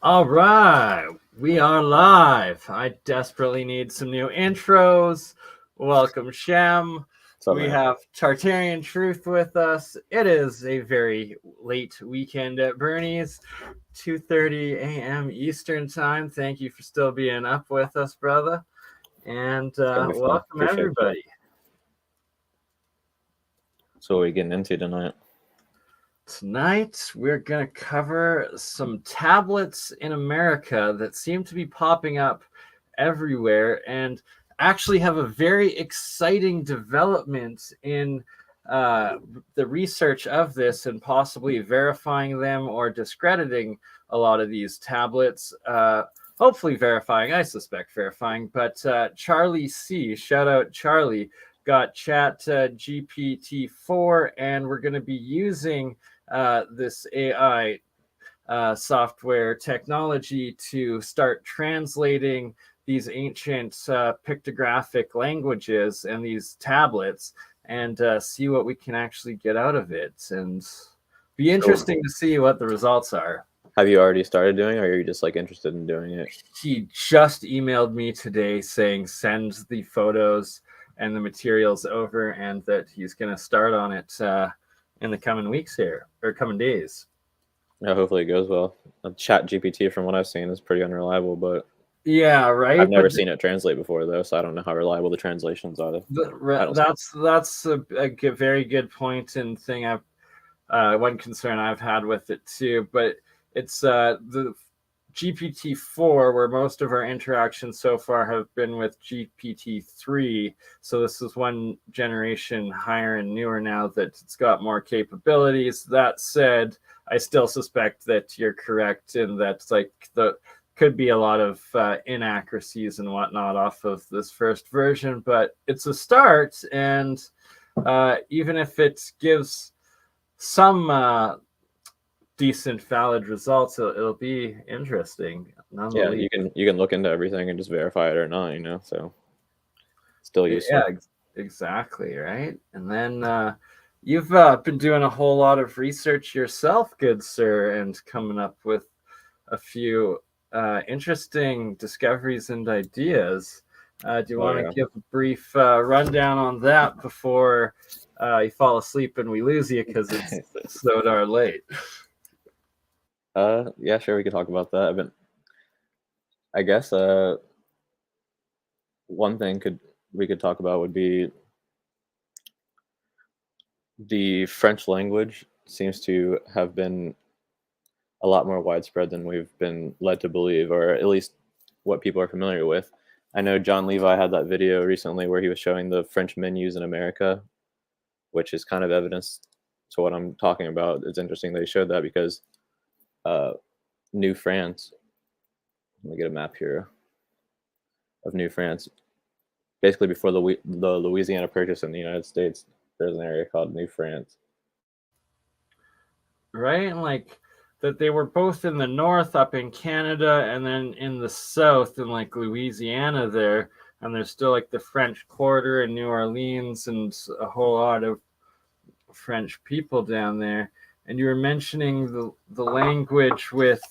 All right, we are live. I desperately need some new intros. Welcome, Shem. We have Tartarian Truth with us. It is a very late weekend at BurnEye's, 2:30 a.m. Eastern time. Thank you for still being up with us, brother. And welcome, everybody. So what are we getting into tonight? Tonight, we're going to cover some tablets in America that seem to be popping up everywhere and actually have a very exciting development in the research of this and possibly verifying them or discrediting a lot of these tablets. Hopefully verifying, I suspect verifying, but Charlie C, shout out Charlie, got Chat GPT-4, and we're going to be using this AI software technology to start translating these ancient pictographic languages and these tablets and see what we can actually get out of it. And be interesting to see what the results are. Have you already started doing it, or are you just like interested in doing it? He just emailed me today saying send the photos and the materials over, and that he's going to start on it in the coming weeks here, or coming days. Yeah, hopefully it goes well. Chat GPT, from what I've seen, is pretty unreliable, but yeah, right. I've never seen it translate before, though, so I don't know how reliable the translations are. That's a very good point and thing. One concern I've had with it too, but it's the GPT-4, where most of our interactions so far have been with GPT-3. So this is one generation higher and newer now that it's got more capabilities. That said, I still suspect that you're correct in that could be a lot of inaccuracies and whatnot off of this first version, but it's a start. And even if it gives some decent valid results, it'll be interesting. Yeah, you can look into everything and just verify it or not, so still useful. Yeah, exactly, right. And then you've been doing a whole lot of research yourself, good sir, and coming up with a few interesting discoveries and ideas. Do you want to give a brief rundown on that before you fall asleep and we lose you because it's so darn late? Yeah, sure, we could talk about that. I guess one thing we could talk about would be the French language seems to have been a lot more widespread than we've been led to believe, or at least what people are familiar with. I know John Levi had that video recently where he was showing the French menus in America, which is kind of evidence to what I'm talking about. It's interesting they showed that because New France, let me get a map here of New France. Basically, before the Louisiana Purchase in the United States, there's an area called New France. Right, and that they were both in the north up in Canada and then in the south in like Louisiana there. And there's still like the French Quarter in New Orleans and a whole lot of French people down there. And you were mentioning the language with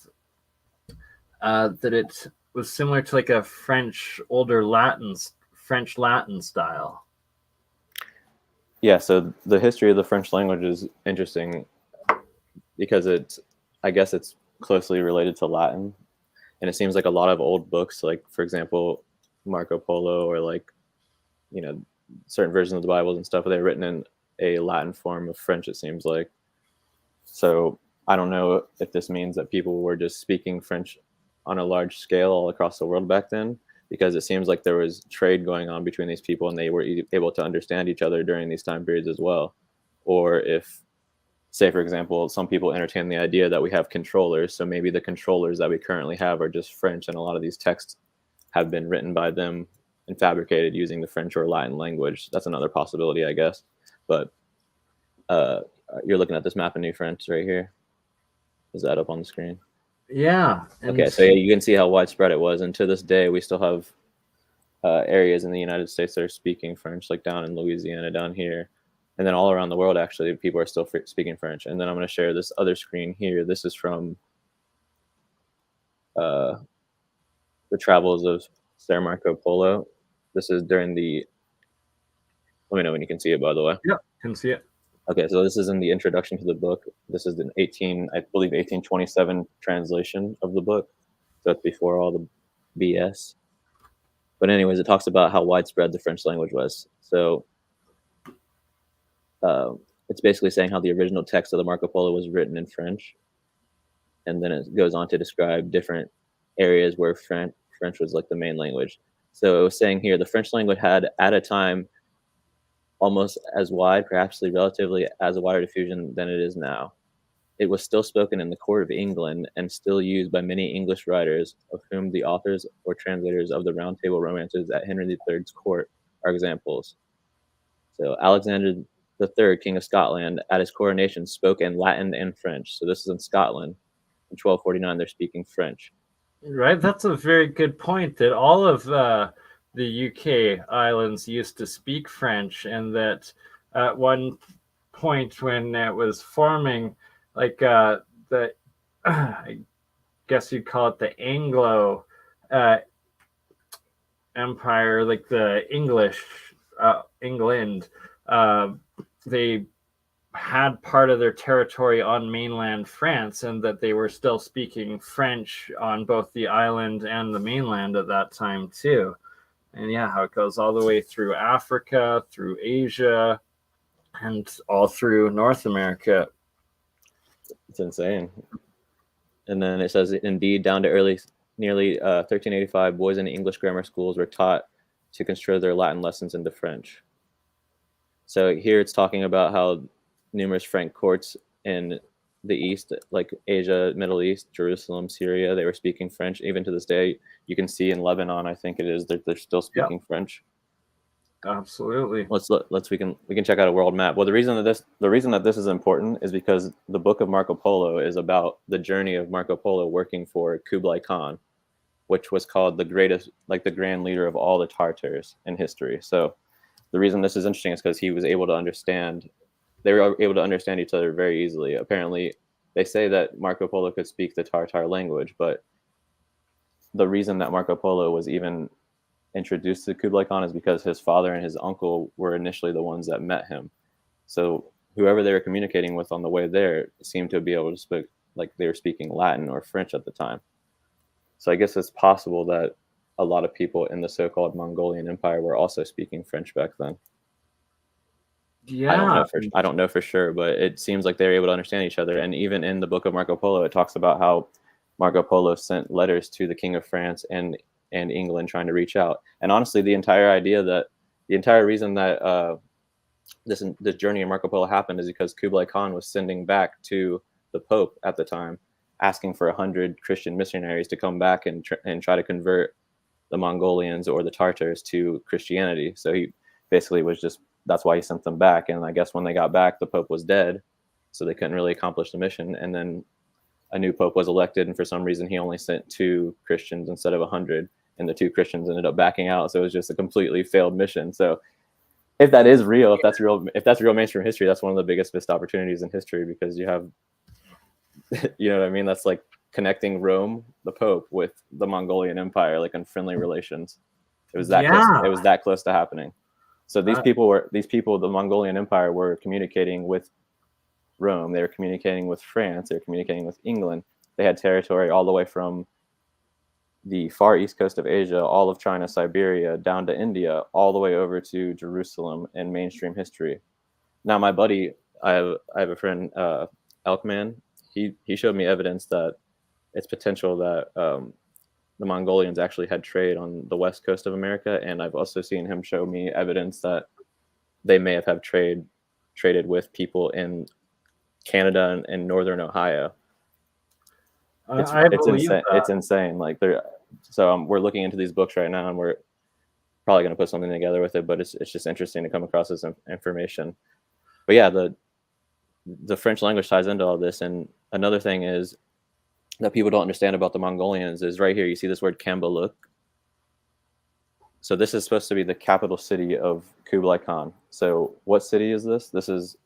that it was similar to like a French French Latin style. Yeah, so the history of the French language is interesting because I guess it's closely related to Latin. And it seems like a lot of old books, like, for example, Marco Polo, or like, certain versions of the Bibles and stuff, they're written in a Latin form of French, it seems like. So I don't know if this means that people were just speaking French on a large scale all across the world back then, because it seems like there was trade going on between these people and they were able to understand each other during these time periods as well. Or if, say, for example, some people entertain the idea that we have controllers, so maybe the controllers that we currently have are just French, and a lot of these texts have been written by them and fabricated using the French or Latin language. That's another possibility, I guess. But you're looking at this map of New France right here. Is that up on the screen? Yeah. Okay, so you can see how widespread it was, and to this day, we still have areas in the United States that are speaking French, like down in Louisiana, down here, and then all around the world, actually, people are still speaking French. And then I'm going to share this other screen here. This is from the travels of Sir Marco Polo. This is during the. Let me know when you can see it, by the way. Yep, can see it. Okay, so this is in the introduction to the book. This is an 1827 translation of the book. So that's before all the BS. But anyways, it talks about how widespread the French language was. So it's basically saying how the original text of the Marco Polo was written in French. And then it goes on to describe different areas where French was like the main language. So it was saying here, the French language had at a time almost as wide, perhaps relatively as a wider diffusion than it is now. It was still spoken in the court of England and still used by many English writers, of whom the authors or translators of the Round Table romances at Henry III's court are examples. So Alexander III, King of Scotland, at his coronation spoke in Latin and French. So this is in Scotland. In 1249, they're speaking French. Right, that's a very good point, that all of the UK islands used to speak French, and that at one point when it was forming, like the, I guess you'd call it the Anglo Empire, like the English, England, they had part of their territory on mainland France, and that they were still speaking French on both the island and the mainland at that time too. And yeah, how it goes all the way through Africa, through Asia, and all through North America. It's insane. And then it says, indeed, down to nearly 1385, boys in English grammar schools were taught to construe their Latin lessons into French. So here it's talking about how numerous Frank courts in the East, like Asia, Middle East, Jerusalem, Syria, they were speaking French. Even to this day, you can see in Lebanon, I think it is, they're still speaking French. Absolutely. We can check out a world map. Well, the reason that this is important is because the book of Marco Polo is about the journey of Marco Polo working for Kublai Khan, which was called the greatest, like the grand leader of all the Tartars in history. So the reason this is interesting is because they were able to understand each other very easily. Apparently, they say that Marco Polo could speak the Tartar language, but the reason that Marco Polo was even introduced to Kublai Khan is because his father and his uncle were initially the ones that met him. So whoever they were communicating with on the way there seemed to be able to speak, like they were speaking Latin or French at the time. So I guess it's possible that a lot of people in the so-called Mongolian Empire were also speaking French back then. Yeah. I don't know for sure, but it seems like they were able to understand each other. And even in the book of Marco Polo, it talks about how Marco Polo sent letters to the King of France and England trying to reach out. And honestly, the entire reason that this journey in Marco Polo happened is because Kublai Khan was sending back to the Pope at the time, asking for 100 Christian missionaries to come back and try to convert the Mongolians or the Tartars to Christianity. So he basically that's why he sent them back. And I guess when they got back, the Pope was dead, so they couldn't really accomplish the mission. And then a new pope was elected, and for some reason he only sent 2 Christians instead of 100, and the 2 Christians ended up backing out. So it was just a completely failed mission. So if that is real, if that's real mainstream history, that's one of the biggest missed opportunities in history, because you have, you know what I mean? That's like connecting Rome, the Pope, with the Mongolian Empire, like in friendly relations. It was that close. It was that close to happening. So these people, the Mongolian Empire, were communicating with Rome. They were communicating with France. They were communicating with England. They had territory all the way from the far east coast of Asia, all of China, Siberia, down to India, all the way over to Jerusalem in mainstream history. Now, my buddy, I have a friend, Elkman. He showed me evidence that it's potential that the Mongolians actually had trade on the west coast of America, and I've also seen him show me evidence that they may have traded with people in Canada and northern Ohio. It's insane. It's insane. Like we're looking into these books right now, and we're probably going to put something together with it. But it's just interesting to come across this information. But yeah, the French language ties into all this. And another thing is that people don't understand about the Mongolians is right here. You see this word Kambaluk. So this is supposed to be the capital city of Kublai Khan. So what city is this? This is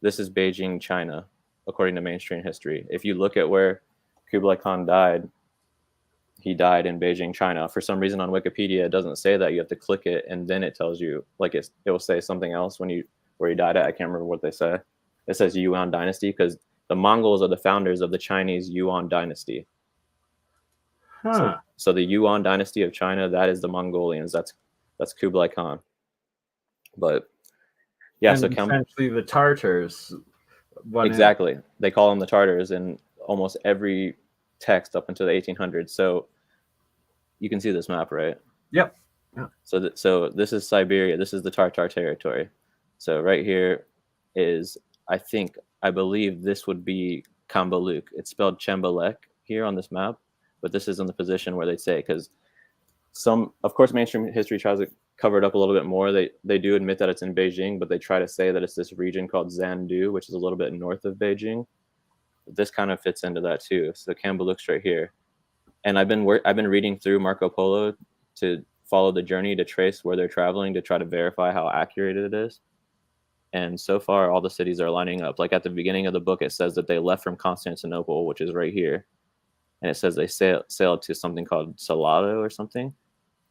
Beijing, China, according to mainstream history. If you look at where Kublai Khan died, he died in Beijing, China. For some reason on Wikipedia, it doesn't say that. You have to click it, and then it tells you, like it will say something else where he died at. I can't remember what they say. It says Yuan dynasty, because the Mongols are the founders of the Chinese Yuan dynasty. So the Yuan dynasty of China, that is the Mongolians. That's Kublai Khan. But yeah, so essentially the Tartars. Exactly. They call them the Tartars in almost every text up until the 1800s. So you can see this map, right? Yep. So this is Siberia. This is the Tartar territory. So right here is, I believe this would be Kambaluk. It's spelled Chembalek here on this map, but this is in the position where they say, because of course, mainstream history tries to cover it up a little bit more. They do admit that it's in Beijing, but they try to say that it's this region called Zandu, which is a little bit north of Beijing. This kind of fits into that too. So Kambaluk's right here. And I've been reading through Marco Polo to follow the journey, to trace where they're traveling, to try to verify how accurate it is. And so far, all the cities are lining up. Like at the beginning of the book, it says that they left from Constantinople, which is right here. And it says they sailed to something called Salado or something,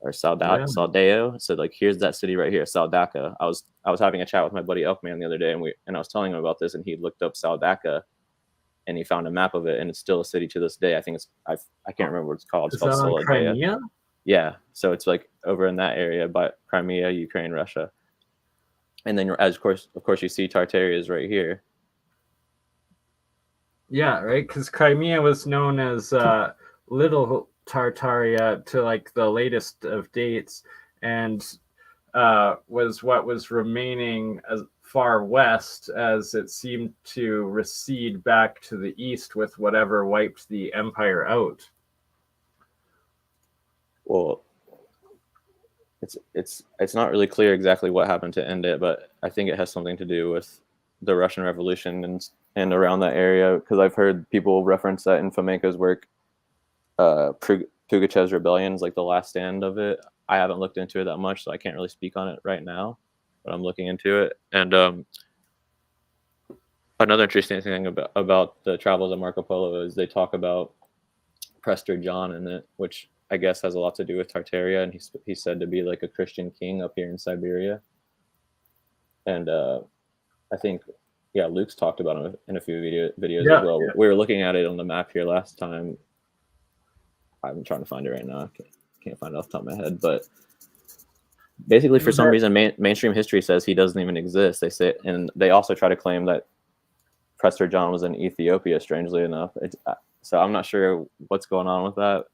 or Saldeo. So like, here's that city right here, Saldaka. I was having a chat with my buddy Elkman the other day, and I was telling him about this, and he looked up Saldaka, and he found a map of it, and it's still a city to this day. I think I can't remember what it's called. It's called Solodea. Crimea? Yeah. So it's like over in that area, by Crimea, Ukraine, Russia. And then, of course, you see Tartaria is right here. Yeah, right. Because Crimea was known as Little Tartaria to like the latest of dates, and was what was remaining as far west as it seemed to recede back to the east with whatever wiped the empire out. Well, it's not really clear exactly what happened to end it, but I think it has something to do with the Russian Revolution and around that area, because I've heard people reference that in Fomenko's work. Pugachev's rebellion is like the last stand of it. I haven't looked into it that much, so I can't really speak on it right now, but I'm looking into it. And another interesting thing about the travels of Marco Polo is they talk about Prester John in it, which I guess has a lot to do with Tartaria, and he's said to be like a Christian king up here in Siberia. And I think, yeah, Luke's talked about him in a few videos as well. Yeah. We were looking at it on the map here last time. I'm trying to find it right now. I can't find it off the top of my head, but basically, for some reason, mainstream history says he doesn't even exist. They say, and they also try to claim that Prester John was in Ethiopia. Strangely enough, so I'm not sure what's going on with that.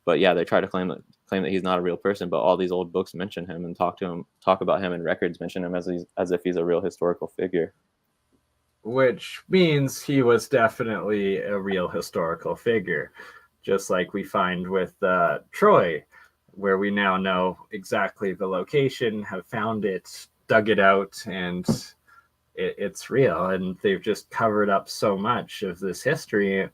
But yeah, they try to claim that he's not a real person, but all these old books mention him and talk about him, and records mention him as if he's a real historical figure. Which means he was definitely a real historical figure, just like we find with Troy, where we now know exactly the location, have found it, dug it out, and it's real. And they've just covered up so much of this history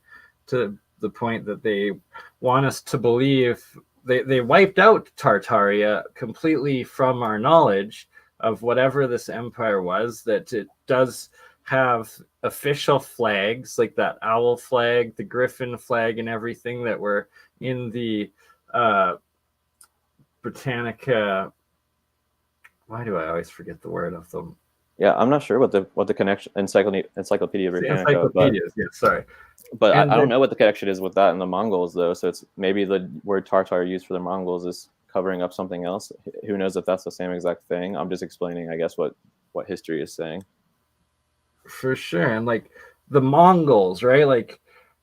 to the point that they want us to believe they wiped out Tartaria completely from our knowledge of whatever this empire was, that it does have official flags like that owl flag, the griffin flag, and everything that were in the Britannica. Why do I always forget the word of them? Yeah, I'm not sure what the connection Encyclopedia Britannica, Encyclopedias, yeah, sorry. But I don't know what the connection is with that and the Mongols, though. So it's maybe the word Tartar used for the Mongols is covering up something else. Who knows if that's the same exact thing? I'm just explaining, I guess, what history is saying. For sure. And like the Mongols, right? Like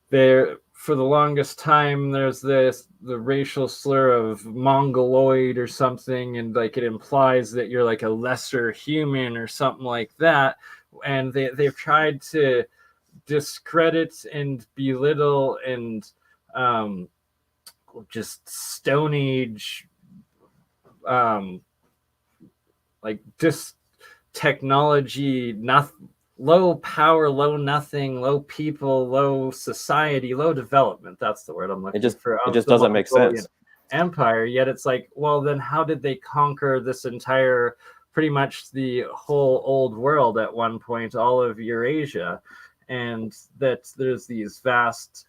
they're, for the longest time, there's the racial slur of Mongoloid or something, and like it implies that you're like a lesser human or something like that. And they've tried to discredit and belittle and just Stone Age, like just technology, nothing, low power, low nothing, low people, low society, low development. That's the word I'm looking for. It just doesn't make sense. Empire. Yet it's like, well, then how did they conquer this entire, pretty much the whole old world at one point, all of Eurasia? And that there's these vast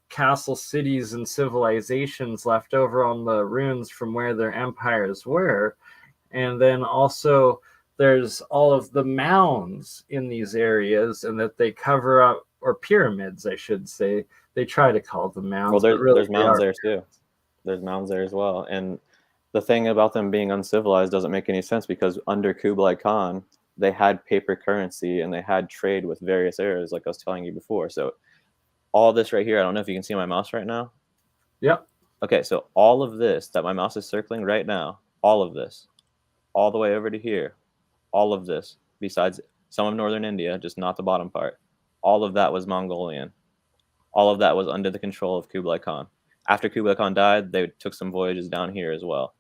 castle cities and civilizations left over on the ruins from where their empires were. And then also there's all of the mounds in these areas, and that they cover up, or pyramids, I should say. They try to call them mounds. Well, there's mounds there too. There's mounds there as well. And the thing about them being uncivilized doesn't make any sense, because under Kublai Khan, they had paper currency and they had trade with various areas, like I was telling you before. So all this right here, I don't know if you can see my mouse right now. Yep. Okay, so all of this that my mouse is circling right now, all of this, all the way over to here, all of this, besides some of northern India, just not the bottom part, all of that was Mongolian. All of that was under the control of Kublai Khan. After Kublai Khan died, they took some voyages down here as well.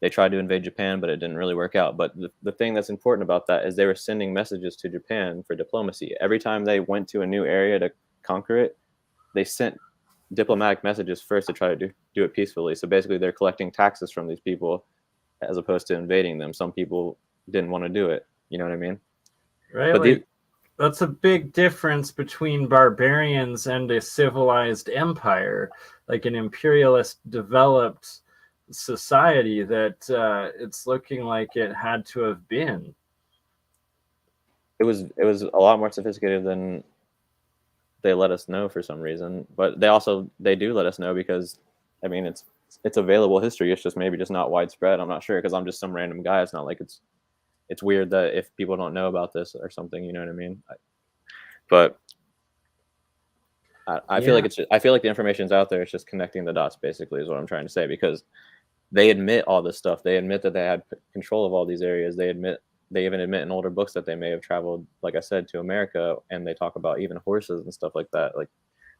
They tried to invade Japan, but it didn't really work out. But the thing that's important about that is they were sending messages to Japan for diplomacy. Every time they went to a new area to conquer it, they sent diplomatic messages first to try to do it peacefully. So basically, they're collecting taxes from these people as opposed to invading them. Some people didn't want to do it. You know what I mean? Right. But like, that's a big difference between barbarians and a civilized empire, like an imperialist developed society that it's looking like it had to have been. It was a lot more sophisticated than they let us know for some reason. But they do let us know, because I mean it's available history. It's just maybe just not widespread. I'm not sure, because I'm just some random guy. It's not like it's weird that if people don't know about this or something, you know what I mean? But I feel like the information's out there. It's just connecting the dots, basically, is what I'm trying to say, because they admit all this stuff. They admit that they had control of all these areas. They even admit in older books that they may have traveled, like I said, to America, and they talk about even horses and stuff like that, like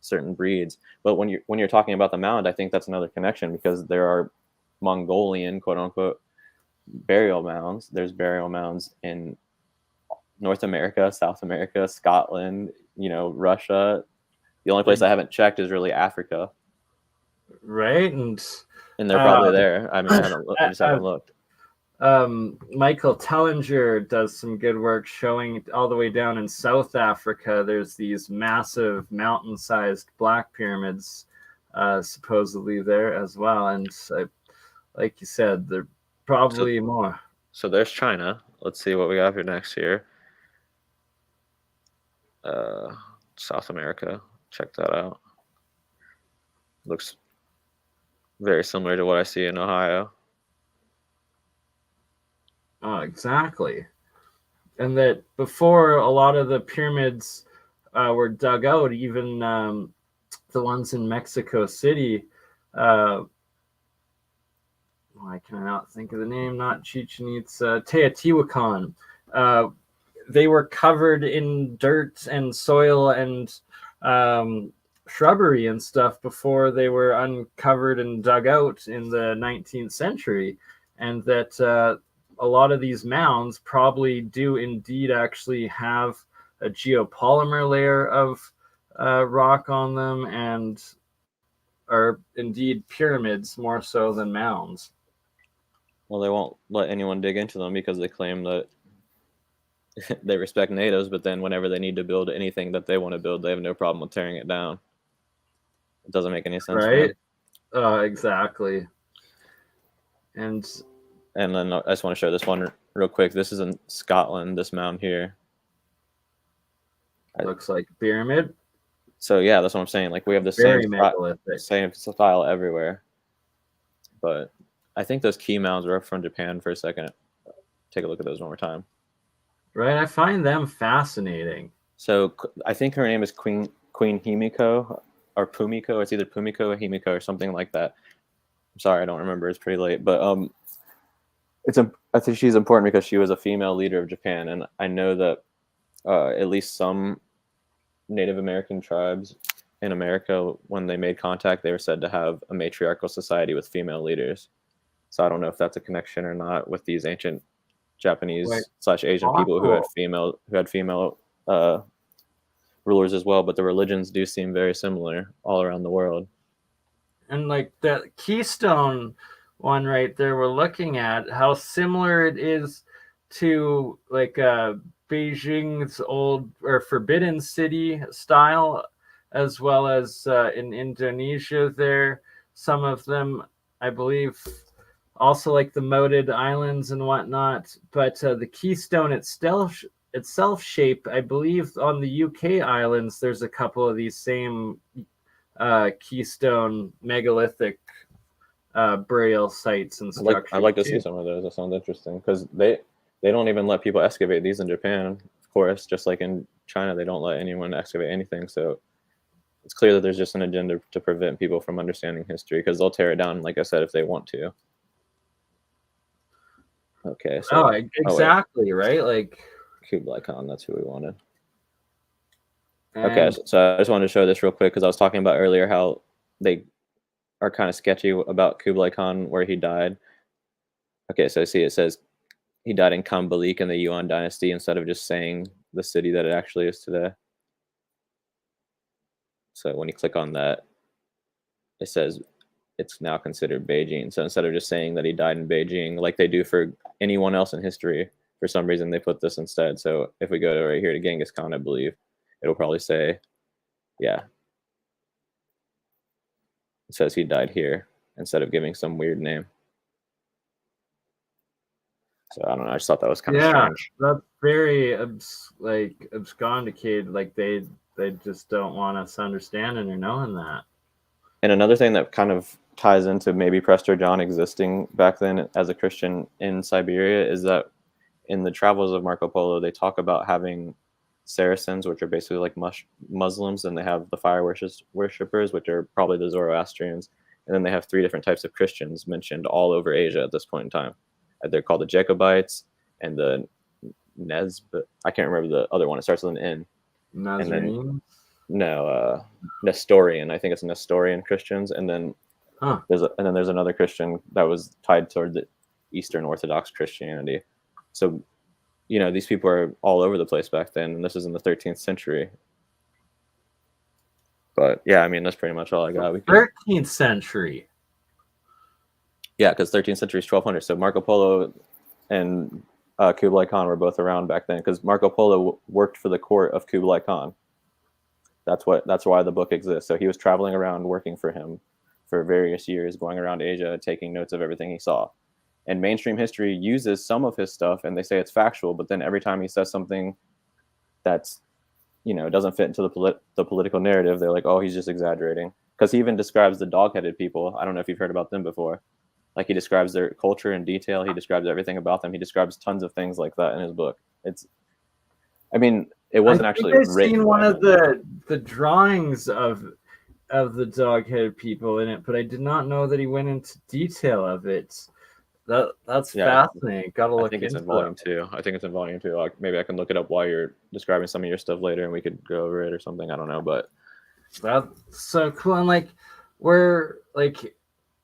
certain breeds. But when you're talking about the mound, I think that's another connection, because there are Mongolian, quote unquote, burial mounds. There's burial mounds in North America, South America, Scotland, Russia. The only place I haven't checked is really Africa. Right. And they're probably there. I mean, I just haven't looked. Michael Tellinger does some good work showing all the way down in South Africa. There's these massive mountain-sized black pyramids supposedly there as well. And like you said, they're probably more. So there's China. Let's see what we got here next here. South America. Check that out. Looks very similar to what I see in Ohio. Oh, exactly. And that before a lot of the pyramids were dug out, even the ones in Mexico City, why can I not think of the name? Not Chichen Itza, Teotihuacan. They were covered in dirt and soil and shrubbery and stuff before they were uncovered and dug out in the 19th century. And that a lot of these mounds probably do indeed actually have a geopolymer layer of rock on them, and are indeed pyramids more so than mounds. Well, they won't let anyone dig into them because they claim that they respect natives, but then whenever they need to build anything that they want to build, they have no problem with tearing it down. It doesn't make any sense, Right? man. Exactly. And then I just want to show this one real quick. This is in Scotland, this mound here. Looks like a pyramid. So yeah, that's what I'm saying. Like we have the same style everywhere. But I think those key mounds are from Japan for a second. Take a look at those one more time. Right, I find them fascinating. So I think her name is Queen Himiko or Pumiko. It's either Pumiko or Himiko or something like that. I'm sorry, I don't remember. It's pretty late, but I think she's important because she was a female leader of Japan, and I know that at least some Native American tribes in America, when they made contact, they were said to have a matriarchal society with female leaders. So I don't know if that's a connection or not with these ancient Japanese/Asian people who had female rulers as well, but the religions do seem very similar all around the world. And like that Keystone one right there, we're looking at how similar it is to like Beijing's old or Forbidden City style, as well as in Indonesia there. Some of them, I believe, also like the moated islands and whatnot. But the Keystone itself shape, I believe on the UK islands, there's a couple of these same Keystone megalithic burial sites and structures. I'd like to see some of those. That sounds interesting because they don't even let people excavate these in Japan, of course. Just like in China, they don't let anyone excavate anything. So it's clear that there's just an agenda to prevent people from understanding history because they'll tear it down, like I said, if they want to. Okay. So exactly, right? Like Kublai Khan, that's who we wanted. Okay, so I just wanted to show this real quick because I was talking about earlier how they are kind of sketchy about Kublai Khan, where he died. Okay, so see, it says he died in Kambalik in the Yuan dynasty instead of just saying the city that it actually is today. So when you click on that, it says it's now considered Beijing. So instead of just saying that he died in Beijing, like they do for anyone else in history, for some reason they put this instead. So if we go to right here to Genghis Khan, I believe, it'll probably say, yeah. It says he died here instead of giving some weird name. So I don't know. I just thought that was kind of strange. That's very abscondicated. Like they just don't want us understanding or knowing that. And another thing that kind of ties into maybe Prester John existing back then as a Christian in Siberia is that in the travels of Marco Polo, they talk about having Saracens, which are basically like Muslims, and they have the fire worshippers, which are probably the Zoroastrians, and then they have 3 different types of Christians mentioned all over Asia at this point in time. They're called the Jacobites and the I can't remember the other one. It starts with an N. Nazarene? Nestorian. I think it's Nestorian Christians, and then there's another Christian that was tied toward the Eastern Orthodox Christianity. So, these people are all over the place back then, and this is in the 13th century. But yeah, I mean, that's pretty much all I got. 13th century. Yeah, because 13th century is 1200. So Marco Polo and Kublai Khan were both around back then, because Marco Polo worked for the court of Kublai Khan. That's why the book exists. So he was traveling around working for him for various years, going around Asia, taking notes of everything he saw. And mainstream history uses some of his stuff, and they say it's factual, but then every time he says something that's, doesn't fit into the political narrative, they're like, oh, he's just exaggerating. Because he even describes the dog-headed people. I don't know if you've heard about them before. Like, he describes their culture in detail. He describes everything about them. He describes tons of things like that in his book. It wasn't actually written. I've seen one of the drawings of the dog-headed people in it, but I did not know that he went into detail of it. That's fascinating. Gotta look into it. I think it's in volume 2. Maybe I can look it up while you're describing some of your stuff later, and we could go over it or something. I don't know, but that's so cool. And we're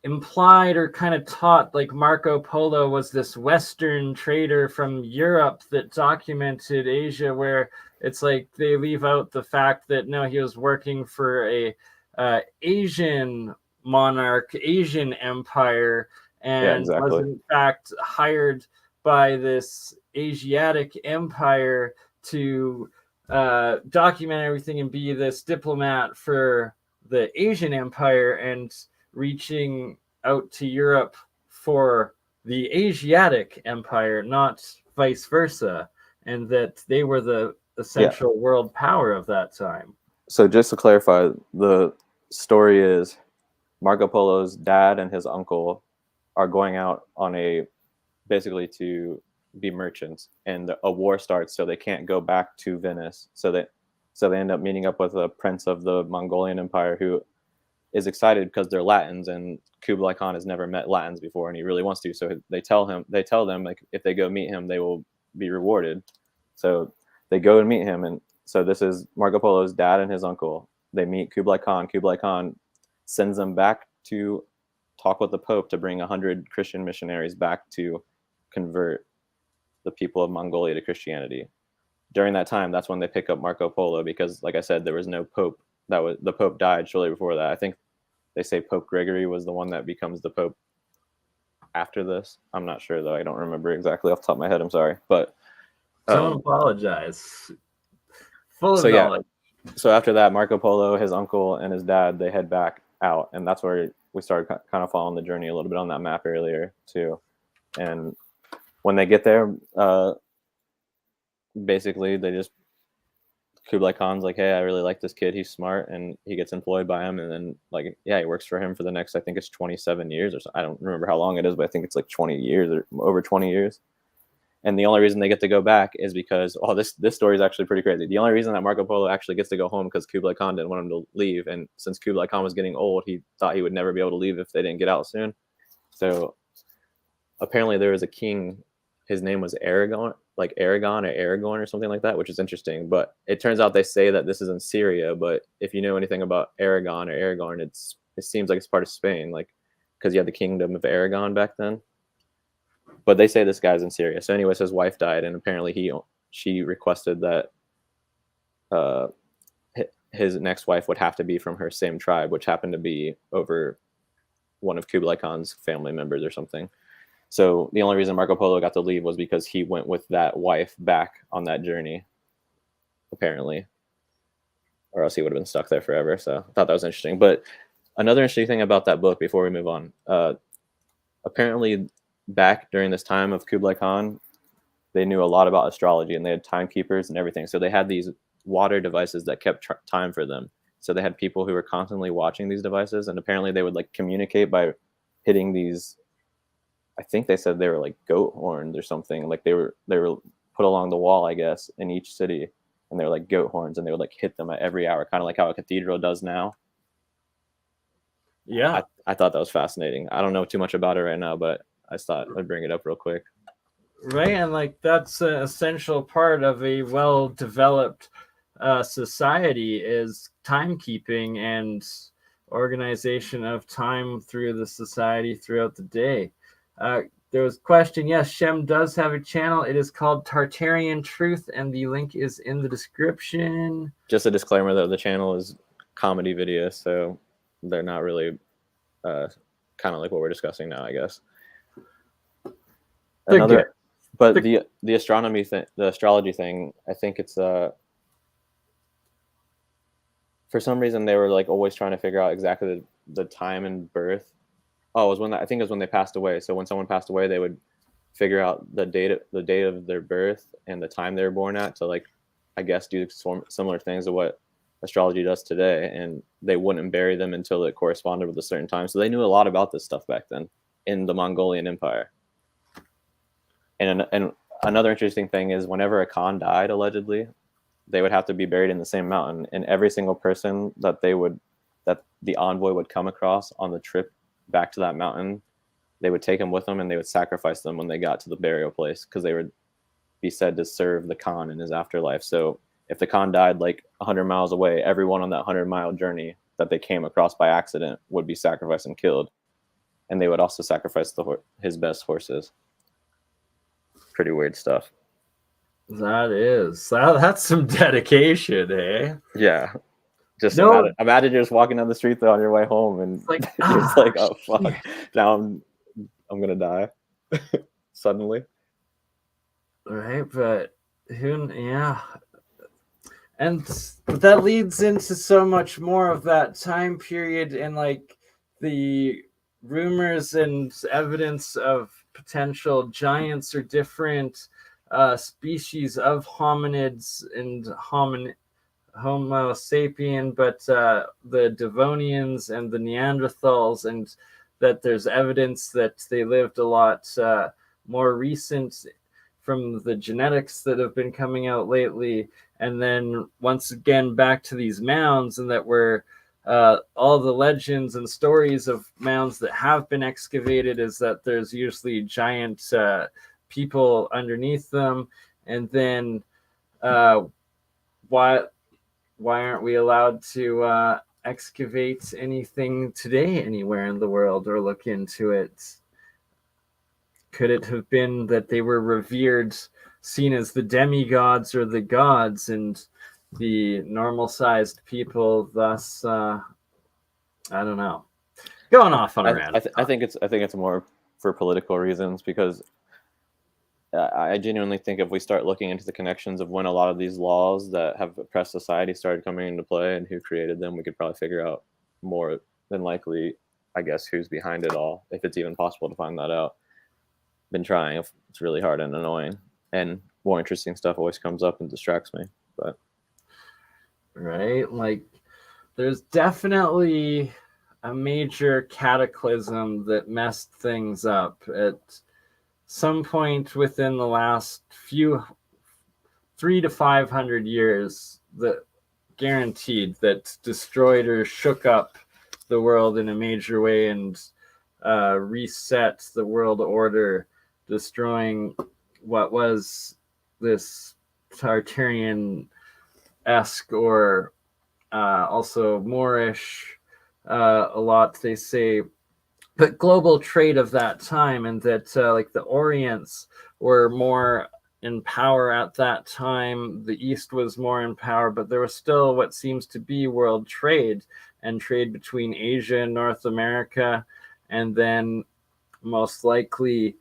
implied or kind of taught like Marco Polo was this Western trader from Europe that documented Asia, where it's like they leave out the fact that no, he was working for a Asian monarch, Asian empire, Yeah, and was exactly. in fact hired by this Asiatic empire to document everything and be this diplomat for the Asian empire, and reaching out to Europe for the Asiatic empire, not vice versa, and that they were the essential world power of that time. So just to clarify, the story is Marco Polo's dad and his uncle are going out on basically to be merchants, and a war starts, so they can't go back to Venice. So they end up meeting up with a prince of the Mongolian Empire who is excited because they're Latins, and Kublai Khan has never met Latins before, and he really wants to. So they tell them like if they go meet him, they will be rewarded. So they go and meet him, and so this is Marco Polo's dad and his uncle. They meet Kublai Khan. Kublai Khan sends them back to talk with the Pope to bring 100 Christian missionaries back to convert the people of Mongolia to Christianity. During that time, that's when they pick up Marco Polo, because, like I said, there was no Pope. The Pope died shortly before that. I think they say Pope Gregory was the one that becomes the Pope after this. I'm not sure, though. I don't remember exactly off the top of my head. I'm sorry, but don't apologize. Full of knowledge. So after that, Marco Polo, his uncle, and his dad, they head back out, and that's where we started kind of following the journey a little bit on that map earlier too. And when they get there, basically they just Kublai Khan's like, hey, I really like this kid, he's smart, and he gets employed by him, and then like, yeah, he works for him for the next, I think it's 27 years or so. I don't remember how long it is, but I think it's like 20 years or over 20 years. And the only reason they get to go back is because, this story is actually pretty crazy. The only reason that Marco Polo actually gets to go home because Kublai Khan didn't want him to leave. And since Kublai Khan was getting old, he thought he would never be able to leave if they didn't get out soon. So apparently there was a king, his name was Aragon or something like that, which is interesting. But it turns out they say that this is in Syria. But if you know anything about Aragon, it seems like it's part of Spain, like because you had the kingdom of Aragon back then. But they say this guy's in Syria. So anyways, his wife died, and apparently she requested that his next wife would have to be from her same tribe, which happened to be over one of Kublai Khan's family members or something. So the only reason Marco Polo got to leave was because he went with that wife back on that journey, apparently, or else he would have been stuck there forever. So I thought that was interesting. But another interesting thing about that book, before we move on, apparently back during this time of Kublai Khan, they knew a lot about astrology, and they had timekeepers and everything. So they had these water devices that kept time for them. So they had people who were constantly watching these devices, and apparently they would like communicate by hitting these, I think they said they were like goat horns or something. Like they were put along the wall, I guess, in each city, and they were like goat horns, and they would like hit them at every hour, kind of like how a cathedral does now. Yeah, I thought that was fascinating. I don't know too much about it right now, but I just thought I'd bring it up real quick. Right, and like that's an essential part of a well-developed society is timekeeping and organization of time through the society throughout the day. There was a question. Yes, Shem does have a channel. It is called Tartarian Truth, and the link is in the description. Just a disclaimer, though, the channel is comedy videos, so they're not really kind of like what we're discussing now, I guess. The astronomy thing, the astrology thing, I think it's for some reason they were like always trying to figure out exactly the time and birth. Oh, I think it was when they passed away. So when someone passed away, they would figure out the date of their birth and the time they were born at to, like, I guess, do similar things to what astrology does today, and they wouldn't bury them until it corresponded with a certain time. So they knew a lot about this stuff back then in the Mongolian Empire. And another interesting thing is whenever a Khan died, allegedly, they would have to be buried in the same mountain. And every single person that the envoy would come across on the trip back to that mountain, they would take them with them, and they would sacrifice them when they got to the burial place, because they would be said to serve the Khan in his afterlife. So if the Khan died like 100 miles away, everyone on that 100-mile journey that they came across by accident would be sacrificed and killed. and they would also sacrifice his best horses. Pretty weird stuff. That's some dedication, eh? Yeah. Just No, imagine you're just walking down the street though on your way home, and it's like, it's like, oh fuck, shit. now I'm gonna die suddenly. Right, but yeah. And that leads into so much more of that time period, and like the rumors and evidence of potential giants or different species of hominids and Homo sapien, but the Devonians and the Neanderthals, and that there's evidence that they lived a lot more recent from the genetics that have been coming out lately. And then once again, back to these mounds, and that were all the legends and stories of mounds that have been excavated is that there's usually giant people underneath them. And then why aren't we allowed to excavate anything today anywhere in the world or look into it? Could it have been that they were revered, seen as the demigods or the gods, and the normal-sized people thus, I don't know, going off on a rant. I think it's more for political reasons, because I genuinely think if we start looking into the connections of when a lot of these laws that have oppressed society started coming into play and who created them, we could probably figure out more than likely, I guess, who's behind it all, if it's even possible to find that out. Been trying. It's really hard and annoying, and more interesting stuff always comes up and distracts me. But right, like there's definitely a major cataclysm that messed things up at some point within the last 300 to 500 years, that guaranteed, that destroyed or shook up the world in a major way and reset the world order, destroying what was this Tartarian-esque or also Moorish, a lot they say, but global trade of that time, and that like the Orients were more in power at that time, the East was more in power, but there was still what seems to be world trade, and trade between Asia and North America, and then most likely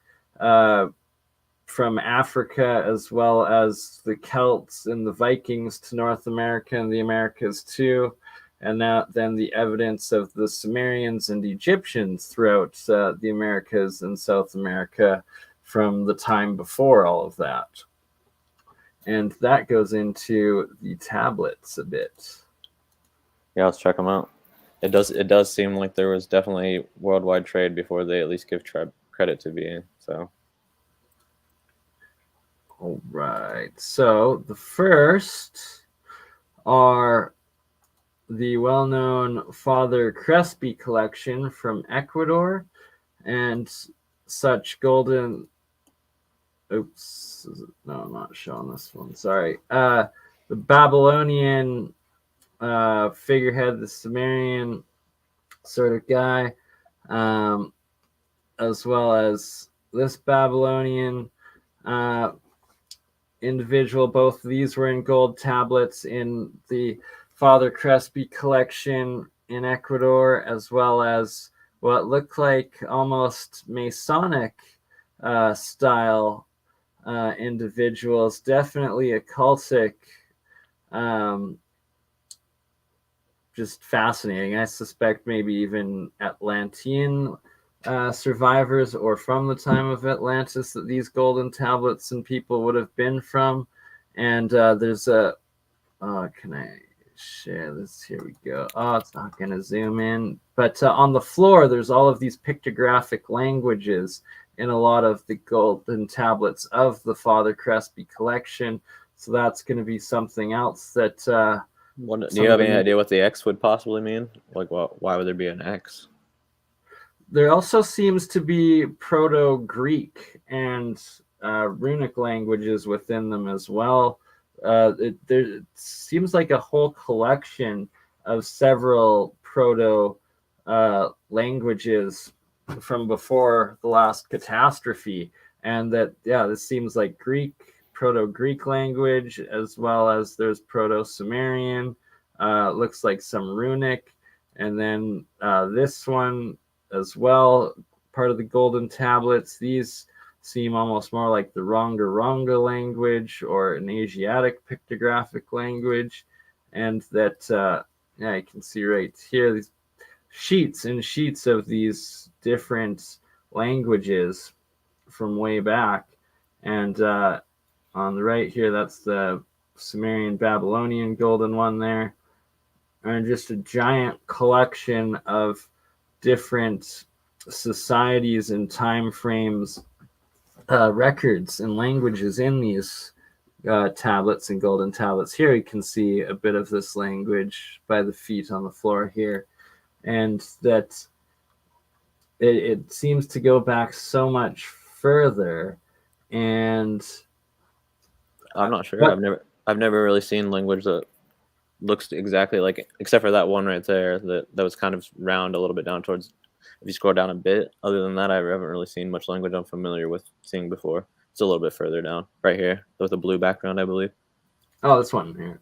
from Africa, as well as the Celts and the Vikings to North America and the Americas too. And then the evidence of the Sumerians and Egyptians throughout the Americas and South America from the time before all of that. And that goes into the tablets a bit. yeah, let's check them out. It does seem like there was definitely worldwide trade before they at least give credit to being. So, all right. So the first are the well-known Father Crespi collection from Ecuador, and such golden. Oops, no, I'm not showing this one. Sorry. The Babylonian figurehead, the Sumerian sort of guy, as well as this Babylonian individual. Both of these were in gold tablets in the Father Crespi collection in Ecuador, as well as what looked like almost Masonic style individuals, definitely occultic, just fascinating. I suspect maybe even Atlantean survivors, or from the time of Atlantis, that these golden tablets and people would have been from. And there's a, can I share this? Here we go. Oh, it's not going to zoom in. But on the floor, there's all of these pictographic languages in a lot of the golden tablets of the Father Crespi collection. So that's going to be something else that... do you have any idea what the X would possibly mean? Like, why would there be an X? There also seems to be Proto-Greek and runic languages within them as well. It seems like a whole collection of several proto languages from before the last catastrophe, and that this seems like Proto-Greek language, as well as there's Proto-Sumerian. Looks like some runic, and then this one as well, part of the golden tablets. These seem almost more like the Ronga language or an Asiatic pictographic language, and that you can see right here these sheets and sheets of these different languages from way back. And on the right here, that's the Sumerian Babylonian golden one there, and just a giant collection of different societies and time frames, records and languages in these tablets and golden tablets. Here you can see a bit of this language by the feet on the floor here, and that it seems to go back so much further. And I'm not sure. I've never really seen language that looks exactly like, except for that one right there that was kind of round a little bit down towards. If you scroll down a bit, other than that, I haven't really seen much language I'm familiar with seeing before. It's a little bit further down, right here, with a blue background, I believe. Oh, this one here.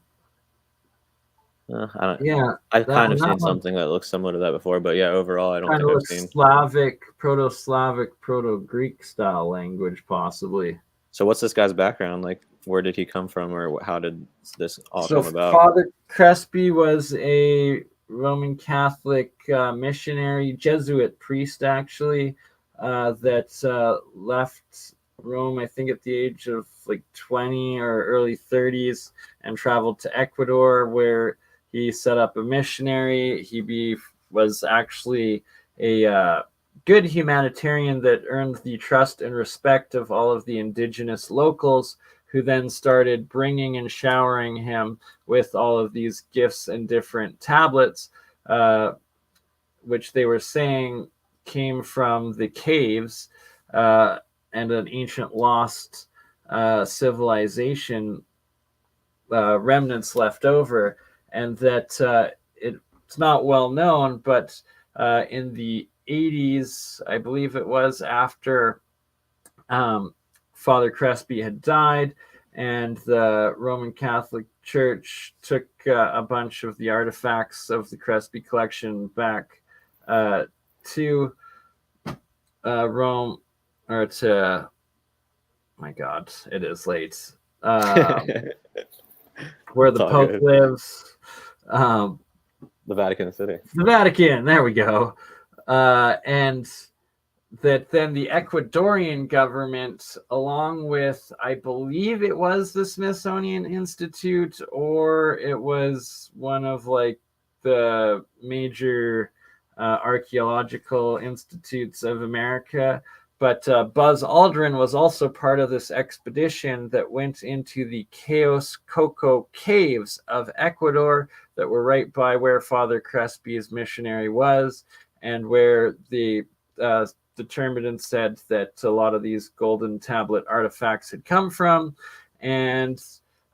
I don't. Yeah, I've kind of seen one something that looks similar to that before, but yeah, overall, I don't think I've seen. Slavic, Proto-Slavic, Proto-Greek style language, possibly. So what's this guy's background? Like, where did he come from, or how did this all come about? Father Crespi was a Roman Catholic missionary, Jesuit priest, actually, that left Rome, I think, at the age of like 20 or early 30s, and traveled to Ecuador, where he set up a missionary. He was actually a good humanitarian that earned the trust and respect of all of the indigenous locals, who then started bringing and showering him with all of these gifts and different tablets, which they were saying came from the caves and an ancient lost civilization, remnants left over. And that it's not well known, but in the 80s, I believe it was, after Father Crespi had died, and the Roman Catholic Church took a bunch of the artifacts of the Crespi collection back to Rome, or to, my God, it is late, where the Pope lives. The Vatican City. The Vatican, there we go. And that then the Ecuadorian government, along with, I believe it was the Smithsonian Institute, or it was one of like the major archaeological institutes of America, but Buzz Aldrin was also part of this expedition that went into the Cayos Coco caves of Ecuador that were right by where Father Crespi's missionary was, and where the determinant said that a lot of these golden tablet artifacts had come from. And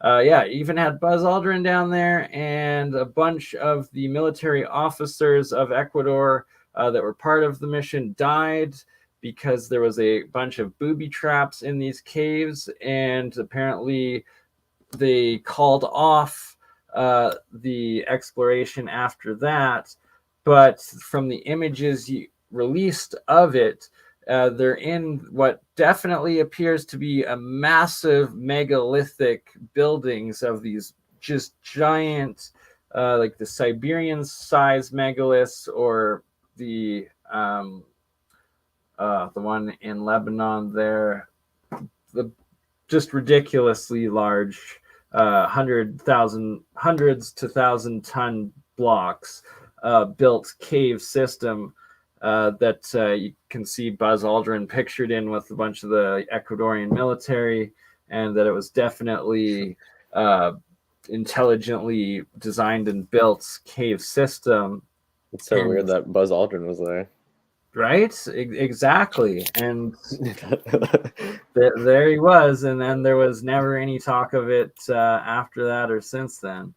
even had Buzz Aldrin down there, and a bunch of the military officers of Ecuador that were part of the mission died because there was a bunch of booby traps in these caves, and apparently they called off the exploration after that. But from the images released of it, they're in what definitely appears to be a massive megalithic buildings of these just giant, like the Siberian size megaliths, or the one in Lebanon there, the just ridiculously large, hundreds to 1,000-ton blocks, built cave system that you can see Buzz Aldrin pictured in with a bunch of the Ecuadorian military, and that it was definitely intelligently designed and built cave system. It's so weird that Buzz Aldrin was there. Right? Exactly. And there he was, and then there was never any talk of it after that or since then.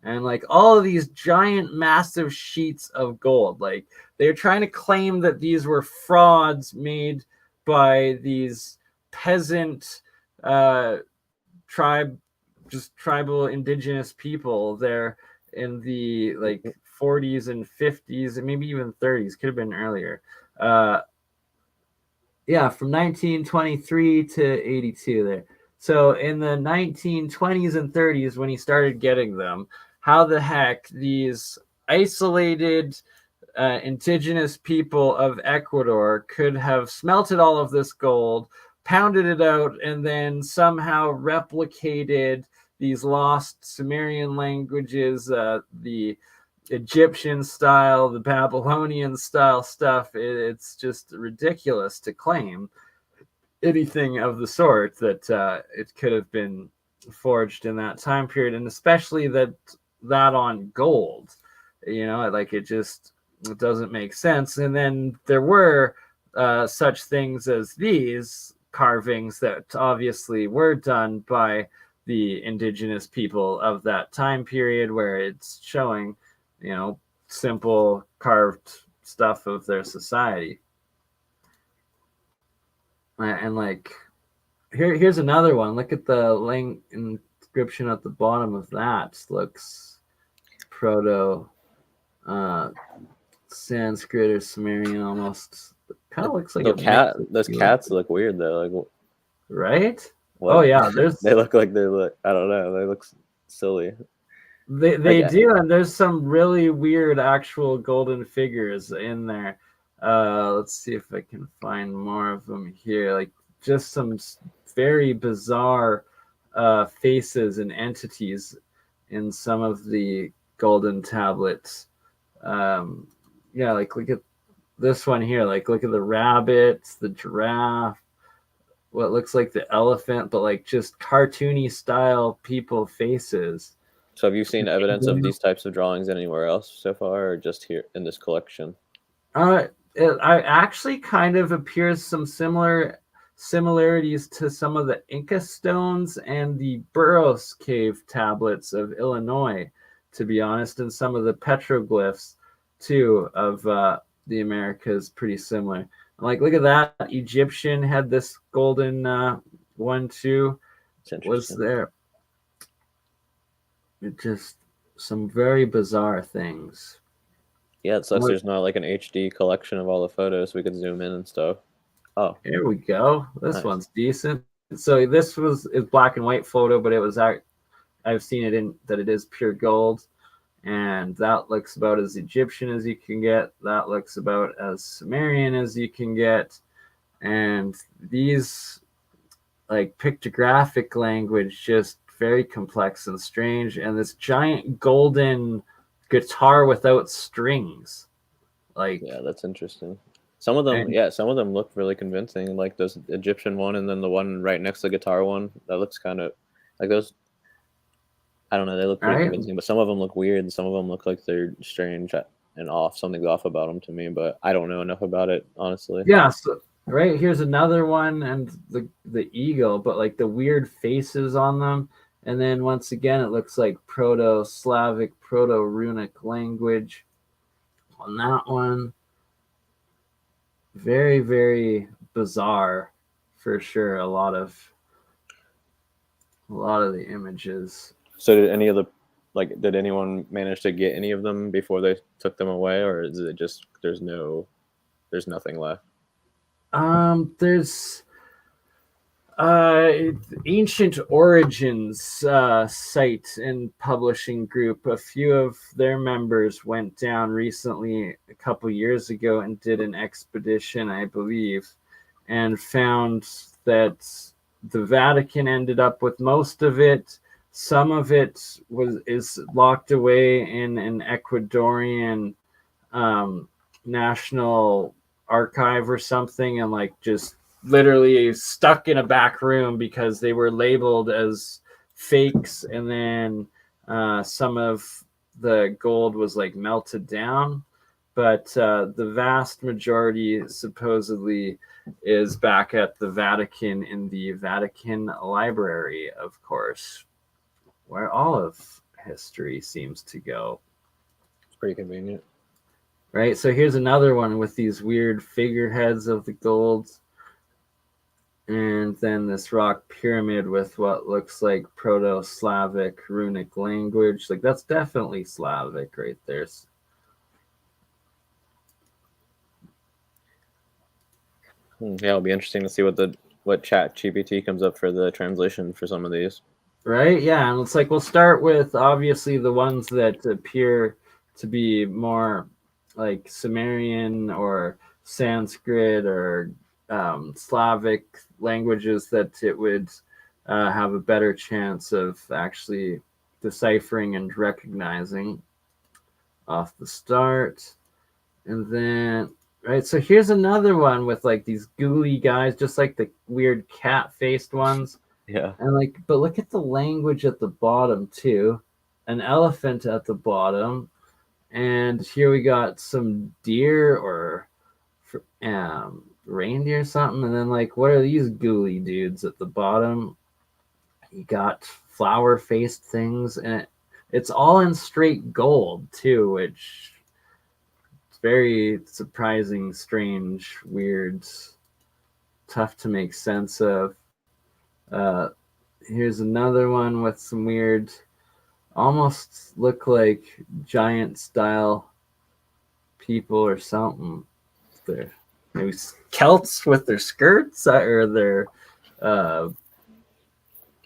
And like all of these giant massive sheets of gold, like they're trying to claim that these were frauds made by these peasant tribal indigenous people there in the like 40s and 50s and maybe even 30s, could have been earlier. Yeah, from 1923 to 82 there. So in the 1920s and 30s, when he started getting them, how the heck these isolated indigenous people of Ecuador could have smelted all of this gold, pounded it out, and then somehow replicated these lost Sumerian languages, the Egyptian style, the Babylonian style stuff. It's just ridiculous to claim anything of the sort, that it could have been forged in that time period, and especially that on gold. Like it doesn't make sense. And then there were such things as these carvings that obviously were done by the indigenous people of that time period, where it's showing simple carved stuff of their society. And like here's another one. Look at the inscription at the bottom of that. Looks proto Sanskrit or Sumerian almost. Kind of looks like a cat. Those cats look weird though. Like, right? What? Oh yeah, they look like I don't know. They look silly. They do, and there's some really weird actual golden figures in there. Let's see if I can find more of them here. Like just some very bizarre faces and entities in some of the golden tablets. Yeah, like look at this one here. Like look at the rabbits, the giraffe, what looks like the elephant, but like just cartoony style people faces. So have you seen evidence of these types of drawings anywhere else so far, or just here in this collection? It actually kind of appears some similarities to some of the Inca stones and the Burros cave tablets of Illinois, to be honest, and some of the petroglyphs too of the Americas, pretty similar. Like look at that, Egyptian had this golden one too. Was there? It just some very bizarre things. Yeah, it sucks. There's not like an HD collection of all the photos we could zoom in and stuff. Oh, here we go. This nice. One's decent. So this is black and white photo, but it was I've seen it in that it is pure gold, and that looks about as Egyptian as you can get. That looks about as Sumerian as you can get, and these like pictographic language just very complex and strange, and this giant golden guitar without strings. Like, yeah, that's interesting. Some of them look really convincing, like those Egyptian one, and then the one right next to the guitar one. That looks kind of like those. I don't know. They look pretty convincing, but some of them look weird, and some of them look like they're strange and off. Something's off about them to me, but I don't know enough about it, honestly. Yeah. So, right here's another one, and the eagle, but like the weird faces on them. And then once again, it looks like Proto-Slavic, Proto-Runic language on that one. Very, very bizarre, for sure. A lot of the images. So did anyone manage to get any of them before they took them away, or is it just there's nothing left? There's Ancient Origins site and publishing group. A few of their members went down recently, a couple years ago, and did an expedition, I believe, and found that the Vatican ended up with most of it. Some of it is locked away in an Ecuadorian national archive or something, and like just literally stuck in a back room because they were labeled as fakes, and then some of the gold was like melted down, but the vast majority supposedly is back at the Vatican in the Vatican Library, of course, where all of history seems to go. It's pretty convenient. right? So here's another one with these weird figureheads of the gold. And then this rock pyramid with what looks like Proto-Slavic runic language. Like, that's definitely Slavic right there. Yeah, it'll be interesting to see what Chat GPT comes up for the translation for some of these. Right? Yeah, and it's like we'll start with obviously the ones that appear to be more like Sumerian or Sanskrit or Slavic languages that it would have a better chance of actually deciphering and recognizing off the start. And then, right, so here's another one with like these gooey guys, just like the weird cat-faced ones. Yeah. And like, but look at the language at the bottom too. An elephant at the bottom. And here we got some deer or reindeer or something. And then like, what are these gooey dudes at the bottom? You got flower-faced things, and it's all in straight gold too, which is very surprising, strange, weird, tough to make sense of. Here's another one with some weird, almost look like giant style people or something. They're maybe Celts with their skirts or their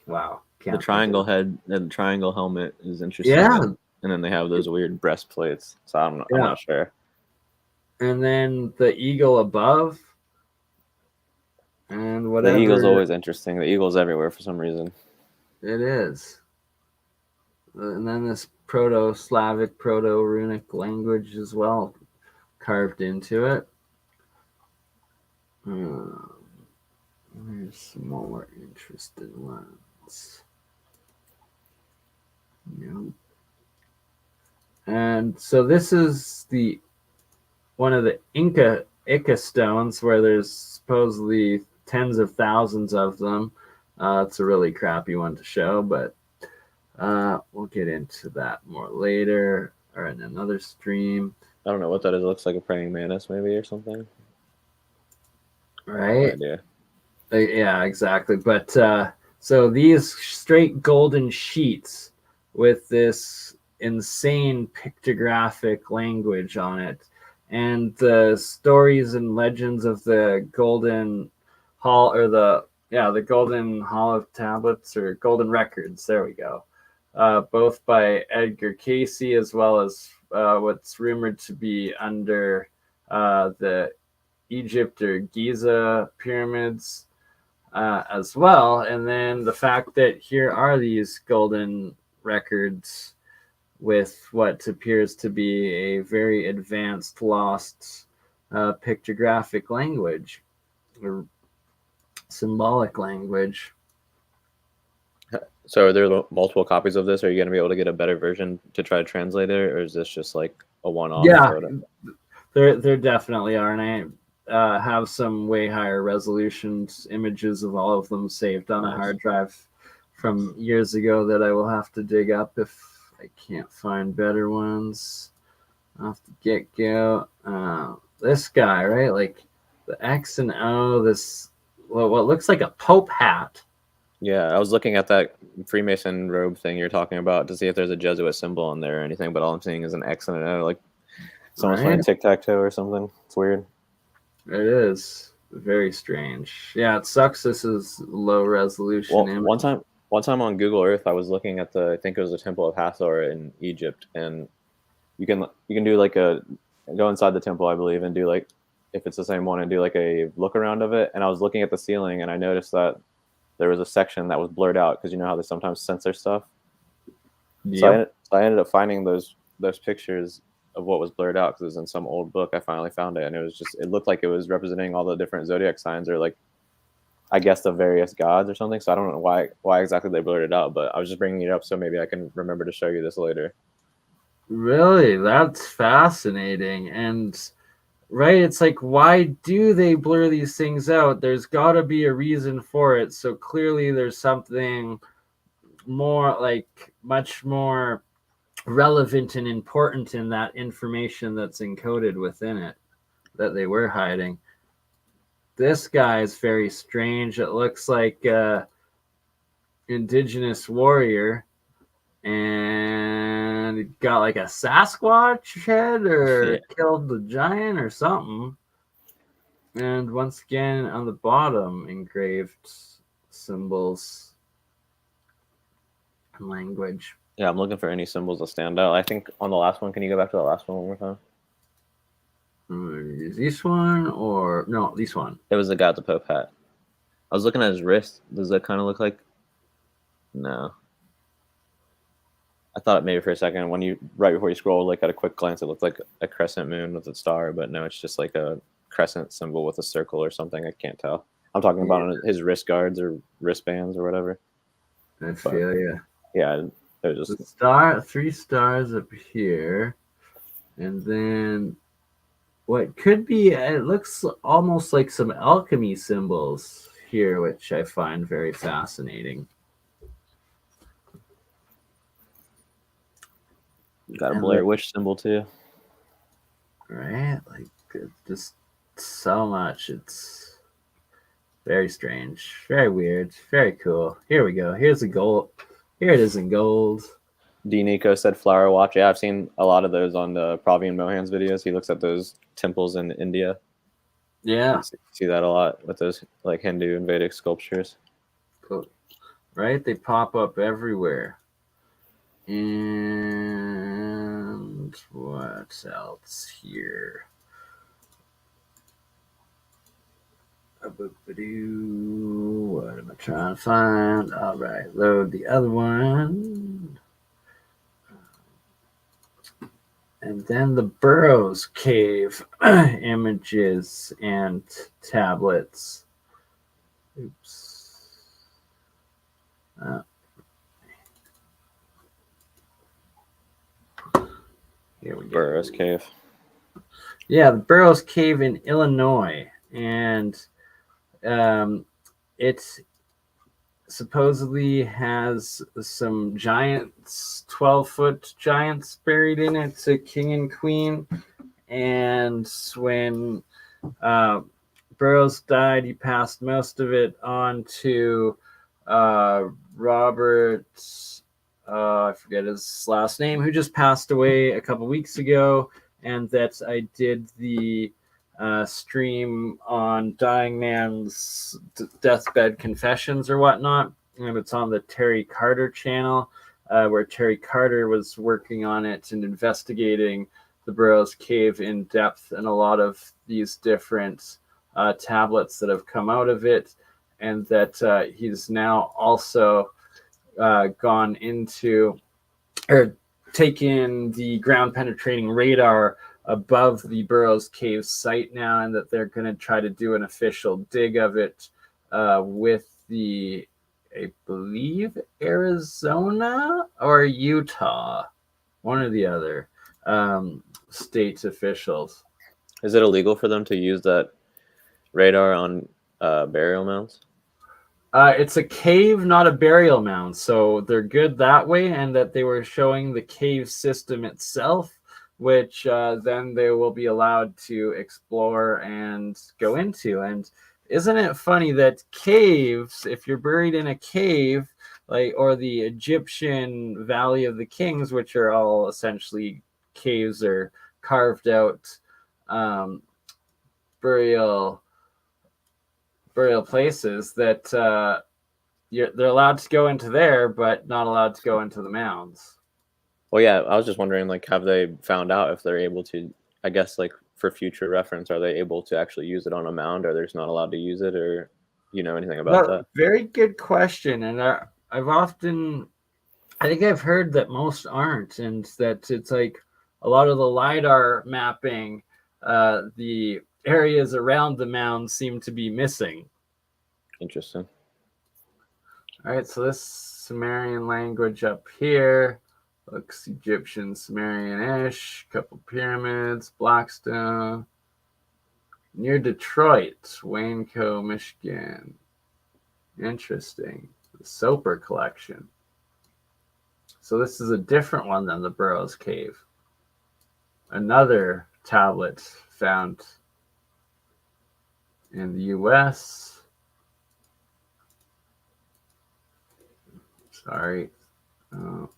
wow. The triangle head and the triangle helmet is interesting. Yeah. And then they have those weird breastplates. So I'm not sure. And then the eagle above. And whatever. The eagle's always interesting. The eagle's everywhere for some reason. It is. And then this Proto-Slavic, Proto-Runic language as well carved into it. There's some more interesting ones. Yep. And so this is one of the Ica stones where there's supposedly tens of thousands of them. It's a really crappy one to show, but we'll get into that more later or in another stream. I don't know what that is. It looks like a praying mantis maybe or something. Right? No idea. Yeah, exactly. But so these straight golden sheets with this insane pictographic language on it, and the stories and legends of the Golden Hall, or the Golden Hall of Tablets or Golden Records. There we go. Both by Edgar Casey, as well as what's rumored to be under the Egypt or Giza pyramids as well. And then the fact that here are these golden records with what appears to be a very advanced lost pictographic language or symbolic language. So are there multiple copies of this? Are you going to be able to get a better version to try to translate it, or is this just like a one-off? Yeah, there definitely are, and I have some way higher resolution images of all of them saved on a hard drive from years ago that I will have to dig up if I can't find better ones off the get-go. This guy, right? Like the X and O, this what looks like a Pope hat. Yeah, I was looking at that Freemason robe thing you're talking about to see if there's a Jesuit symbol in there or anything, but all I'm seeing is an X and an O, like someone's playing tic-tac-toe or something. It's weird. It is very strange. Yeah, it sucks. This is low resolution. Well, one time on Google Earth, I was looking at I think it was the Temple of Hathor in Egypt, and you can do like go inside the temple, I believe, and do like, if it's the same one, and do like a look around of it. And I was looking at the ceiling, and I noticed that there was a section that was blurred out because you know how they sometimes censor stuff. Yep. So I ended up finding those pictures of what was blurred out because it was in some old book. I finally found it, and it looked like it was representing all the different zodiac signs, or like, I guess, the various gods or something. So I don't know why exactly they blurred it out, but I was just bringing it up so maybe I can remember to show you this later. Really? That's fascinating. And right, it's like, why do they blur these things out? There's got to be a reason for it. So clearly there's something more, like much more relevant and important in that information that's encoded within it that they were hiding. This guy is very strange. It looks like indigenous warrior, and he got like a Sasquatch head or killed the giant or something. And once again, on the bottom, engraved symbols and language. Yeah, I'm looking for any symbols that stand out. I think on the last one, can you go back to the last one more time? Is this one or no? This one. It was the guy with the Pope hat. I was looking at his wrist. Does that kind of look like? No. I thought maybe for a second when you right before you scroll, like at a quick glance, it looked like a crescent moon with a star, but no, it's just like a crescent symbol with a circle or something. I can't tell. I'm talking about his wrist guards or wristbands or whatever. I feel you. Yeah, there's just the 3 stars up here, and then what could be, it looks almost like some alchemy symbols here, which I find very fascinating. Got a Blair Witch symbol too. Right? Like, just so much. It's very strange, very weird, very cool. Here we go. Here's the gold. Here it is in gold. D. Nico said flower watch. Yeah, I've seen a lot of those on the Pravi and Mohan's videos. He looks at those temples in India. Yeah. See that a lot with those like Hindu and Vedic sculptures. Cool. Right? They pop up everywhere. And what else here? What am I trying to find? All right, load the other one. And then the Burroughs Cave images and tablets. Oops. Here we go. Burroughs Cave. Yeah, the Burroughs Cave in Illinois. And it supposedly has some giants, 12-foot giants buried in it, a king and queen. And when Burroughs died, he passed most of it on to Robert, I forget his last name, who just passed away a couple weeks ago. And that I did the stream on Dying Man's deathbed confessions or whatnot, and it's on the Terry Carter channel, where Terry Carter was working on it and investigating the Burroughs Cave in depth and a lot of these different tablets that have come out of it, and that he's now also gone into or taken the ground penetrating radar above the Burroughs Cave site now, and that they're going to try to do an official dig of it with the, I believe, Arizona or Utah, one or the other, state officials. Is it illegal for them to use that radar on burial mounds? It's a cave, not a burial mound, so they're good that way, and that they were showing the cave system itself, which then they will be allowed to explore and go into. And isn't it funny that caves, if you're buried in a cave, like, or the Egyptian Valley of the Kings, which are all essentially caves or carved out burial places, that they're allowed to go into there, but not allowed to go into the mounds. Well, yeah, I was just wondering, like, have they found out if they're able to, I guess, like, for future reference, are they able to actually use it on a mound, or they're just not allowed to use it, or you know anything about that? Very good question. And I think I've heard that most aren't, and that it's like a lot of the LiDAR mapping, the areas around the mound seem to be missing. Interesting. All right, so this Sumerian language up here looks Egyptian, Sumerian-ish, couple pyramids, Blackstone, near Detroit, Waynco, Michigan. Interesting. The Soper collection. So this is a different one than the Burroughs Cave. Another tablet found in the US. Sorry. Oh,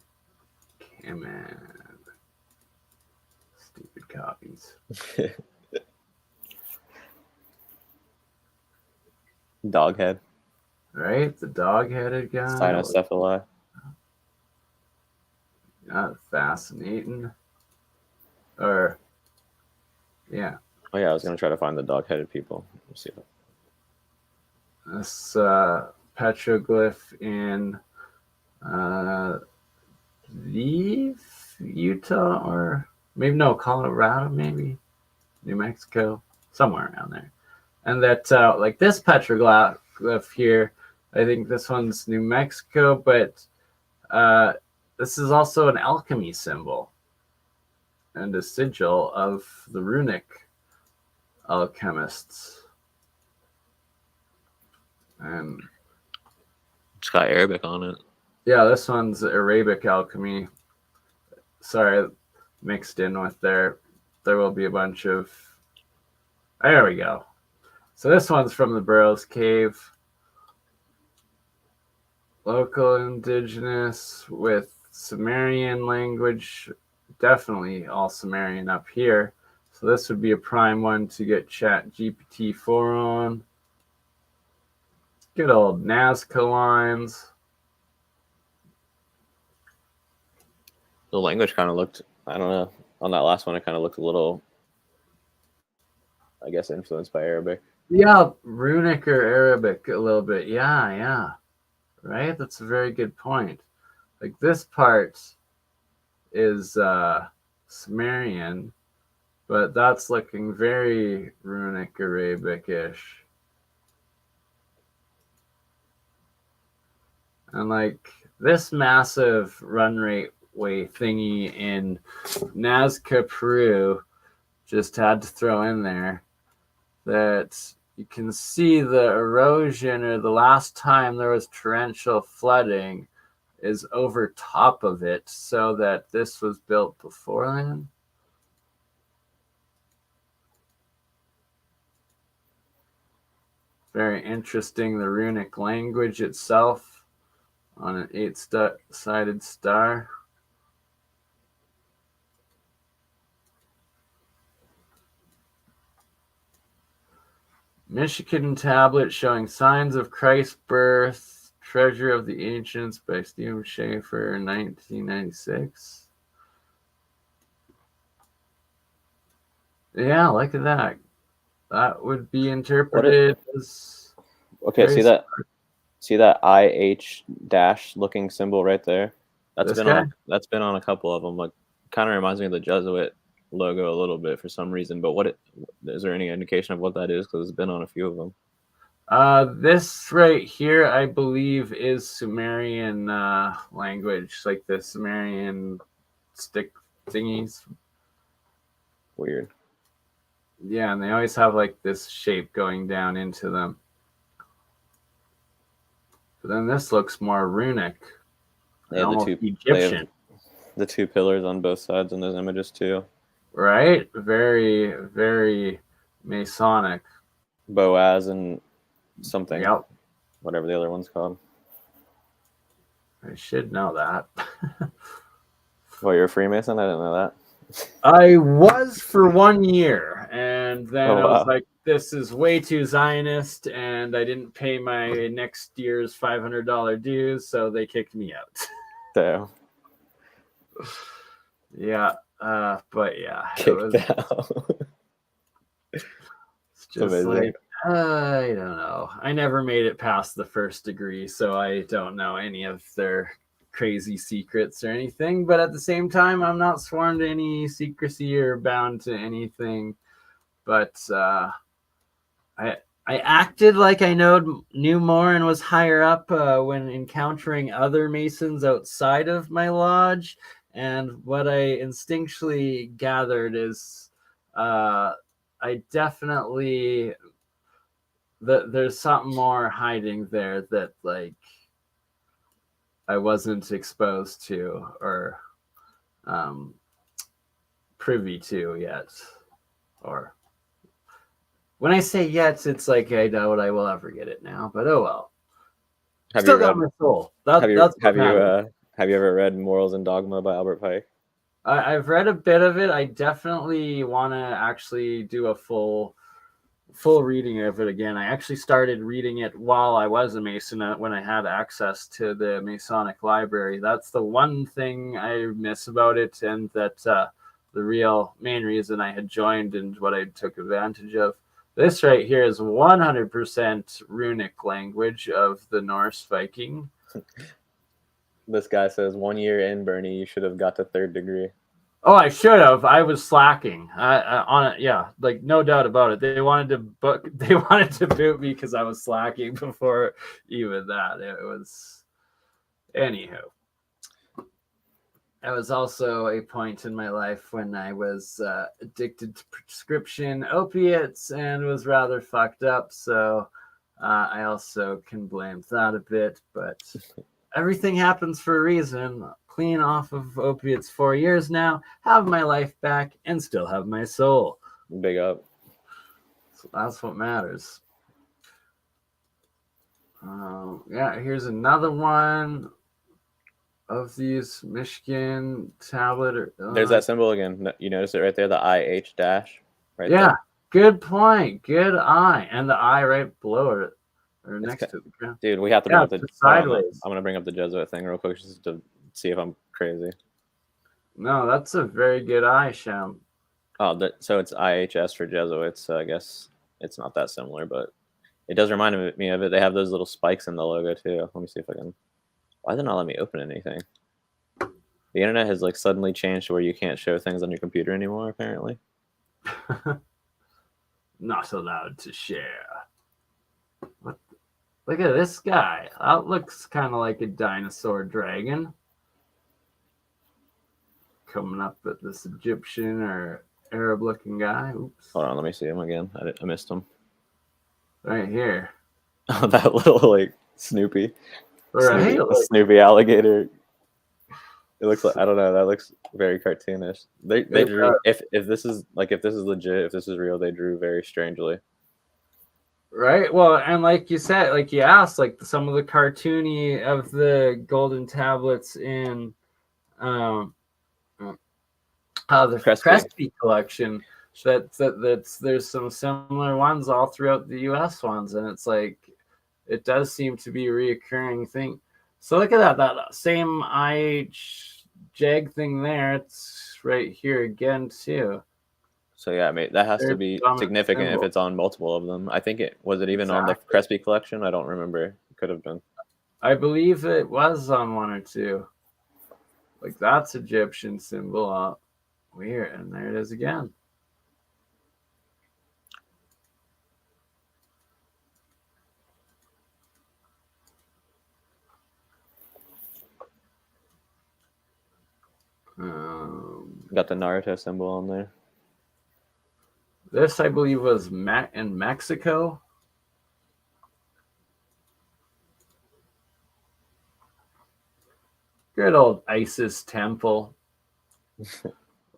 come on. Stupid copies. Doghead. Right? The dog-headed guy. Cynocephali. Fascinating. Or, yeah. Oh yeah, I was gonna try to find the dog-headed people. Let's see. This petroglyph in Utah, or maybe no, Colorado, maybe New Mexico, somewhere around there. And that like this petroglyph here, I think this one's New Mexico, but this is also an alchemy symbol and a sigil of the runic alchemists. And It's got Arabic on it. yeah, this one's Arabic alchemy. Sorry, mixed in with there will be a bunch of. There we go. So this one's from the Burroughs Cave. Local indigenous with Sumerian language. Definitely all Sumerian up here. So this would be a prime one to get ChatGPT-4 on. Good old Nazca lines. The language kind of looked, I don't know, on that last one, it kind of looked a little, I guess, influenced by Arabic. Yeah, runic or Arabic a little bit. Yeah. Right? That's a very good point. Like this part is Sumerian, but that's looking very runic Arabic-ish. And like this massive run rate way thingy in Nazca, Peru, just had to throw in there that you can see the erosion, or the last time there was torrential flooding is over top of it, so that this was built before then. Very interesting, the runic language itself on an 8-sided star. Michigan tablet showing signs of Christ's birth, Treasure of the Ancients by Stephen Schaeffer in 1996. Yeah, look at that. That would be interpreted as. Okay, see that IH dash looking symbol right there? That's been on a couple of them. Like, kind of reminds me of the Jesuit logo a little bit for some reason. But is there any indication of what that is? Because it's been on a few of them. This right here, I believe, is Sumerian language, like the Sumerian stick thingies. Weird. Yeah, and they always have like this shape going down into them. But then this looks more runic. Yeah, almost Egyptian. The two pillars on both sides in those images too. Right? Very, very Masonic. Boaz and something. Yep. Whatever the other one's called. I should know that. Well, you're a Freemason? I didn't know that. I was for 1 year, and then I was like, this is way too Zionist, and I didn't pay my next year's $500 dues, so they kicked me out. So. Yeah, but yeah. Kicked out. It's just amazing. Like, I don't know. I never made it past the first degree, so I don't know any of their crazy secrets or anything, but at the same time, I'm not sworn to any secrecy or bound to anything. But I acted like I knew more and was higher up when encountering other Masons outside of my lodge. And what I instinctually gathered is I definitely there's something more hiding there that like I wasn't exposed to or privy to yet. Or when I say yet, it's like I doubt I will ever get it now. But oh well. Have Still you got read? my soul. Have you That's what have you matters. have you ever read Morals and Dogma by Albert Pike? I've read a bit of it. I definitely want to actually do a full reading of it again. I actually started reading it while I was a Mason when I had access to the Masonic library. That's the one thing I miss about it, and that the real main reason I had joined and what I took advantage of. This right here is 100% runic language of the Norse Viking. This guy says 1 year in, Bernie, you should have got the 3rd degree. Oh, I should have. I was slacking on it. Yeah, like no doubt about it. They wanted to book. They wanted to boot me because I was slacking before even that. It was, anywho. It was also a point in my life when I was addicted to prescription opiates and was rather fucked up. So I also can blame that a bit. But everything happens for a reason. Clean off of opiates 4 years now, have my life back, and still have my soul. Big up. So that's what matters. Yeah, here's another one of these Michigan tablet. There's that symbol again. You notice it right there, the IH dash, right yeah, there. good point. Good eye, and the eye right below it, or next to the ground. Dude, we have to bring up the sideways. I'm gonna bring up the Jesuit thing real quick just to see if I'm crazy. No, that's a very good eye, Shem. Oh, so it's IHS for Jesuits. So I guess it's not that similar, but it does remind me of it. They have those little spikes in the logo too. Let me see if I can. Why did it not let me open anything? The internet has like suddenly changed to where you can't show things on your computer anymore, apparently. Not allowed to share. What? Look at this guy. That looks kind of like a dinosaur dragon. Coming up at this Egyptian or Arab-looking guy. Oops. Hold on, let me see him again. I missed him. Right here. Oh, that little like Snoopy. Right? Snoopy alligator. It looks like, I don't know, that looks very cartoonish. They drew, if this is legit, if this is real, they drew very strangely. Right. Well, and like you said, like you asked, like some of the cartoony of the golden tablets in the Crespi collection. That's there's some similar ones all throughout the U.S. ones, and it's like it does seem to be a reoccurring thing. So look at that same IH jag thing there. It's right here again too. So yeah, that has to be significant if it's on multiple of them. I think it even on the Crespi collection. I don't remember. It could have been. I believe it was on one or two. Like that's Egyptian symbol. Weird, and there it is again. Got the Naruto symbol on there. This, I believe, was in Mexico. Good old Isis temple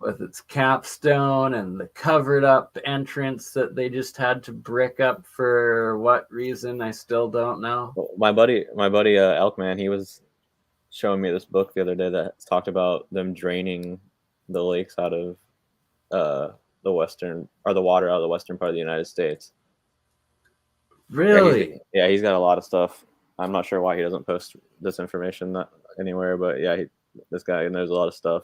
with its capstone and the covered up entrance that they just had to brick up for what reason, I still don't know. My buddy Elkman, he was showing me this book the other day that talked about them draining the lakes out of the western, or the water out of the western part of the United States. Really? Yeah, he's got a lot of stuff. I'm not sure why he doesn't post this information anywhere, but yeah, this guy knows a lot of stuff.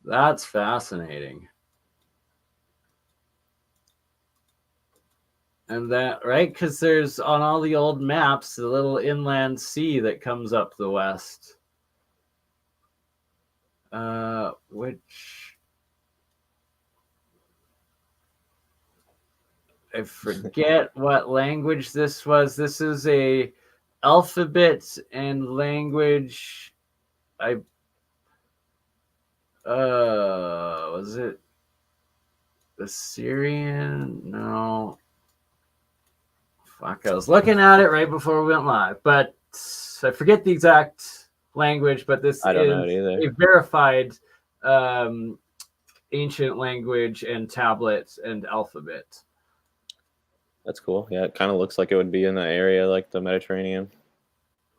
That's fascinating. And that, right? Because there's on all the old maps, the little inland sea that comes up the west. Which I forget what language this was. This is a alphabet and language. Was it Assyrian? No. Fuck, I was looking at it right before we went live, but I forget the exact language, but this I don't know is it either. a verified ancient language and tablet and alphabet. That's cool. Yeah, it kind of looks like it would be in the area like the Mediterranean.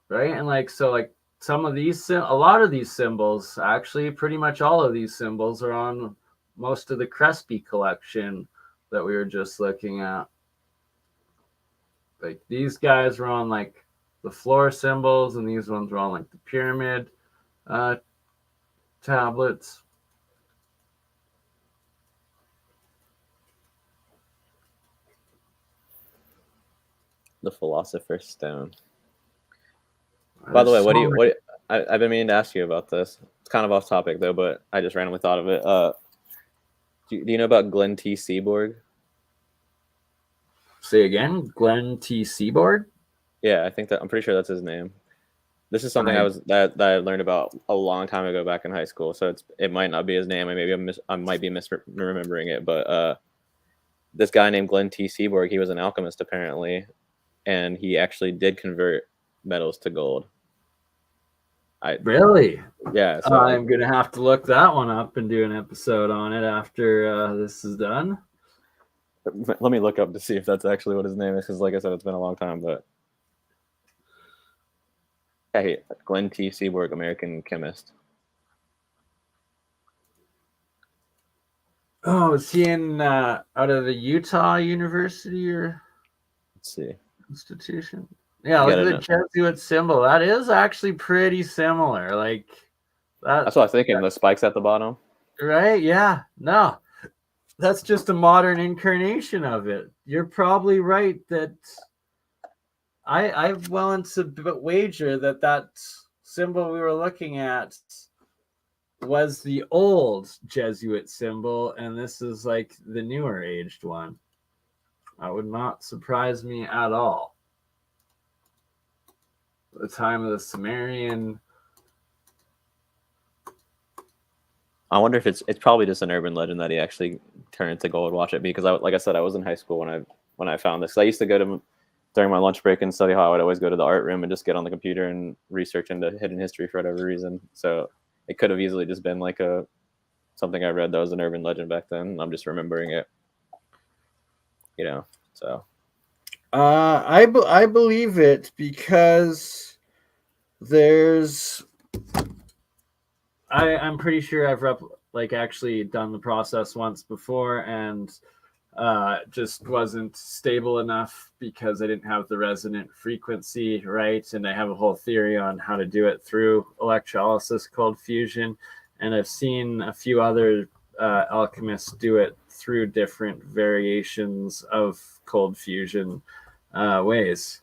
Right? And like, so like some of these, a lot of these symbols, actually pretty much all of these symbols are on most of the Crespi collection that we were just looking at. Like these guys were on like the floor symbols, and these ones were on like the pyramid tablets. The Philosopher's Stone. By the way, I've been meaning to ask you about this. It's kind of off topic though, but I just randomly thought of it. Do you know about Glenn T. Seaborg? Say again, Glenn T. Seaborg? Yeah, I'm pretty sure that's his name. This is something that I learned about a long time ago back in high school. So it might not be his name, and maybe I might be misremembering it. But this guy named Glenn T. Seaborg, he was an alchemist apparently, and he actually did convert metals to gold. Really? Yeah. So I'm gonna have to look that one up and do an episode on it after this is done. Let me look up to see if that's actually what his name is, because like I said, it's been a long time. But hey, Glenn T. Seaborg, American chemist. Oh, is he in out of the Utah University or Let's see. institution? Yeah, look at the Jesuit symbol. That is actually pretty similar. Like that's what I was thinking. The spikes at the bottom. Right? Yeah. No, that's just a modern incarnation of it. You're probably right that I'm willing to wager that symbol we were looking at was the old Jesuit symbol, and this is like the newer aged one. That would not surprise me at all. The time of the Sumerian. I wonder if it's probably just an urban legend that he actually turned to gold. Watch it, because like I said, I was in high school when I found this. I used to go to during my lunch break and study hall. I would always go to the art room and just get on the computer and research into hidden history for whatever reason. So it could have easily just been like something I read that was an urban legend back then. I'm just remembering it, So I believe it because there's. I'm pretty sure I've actually done the process once before, and just wasn't stable enough because I didn't have the resonant frequency right, and I have a whole theory on how to do it through electrolysis called fusion, and I've seen a few other alchemists do it through different variations of cold fusion ways.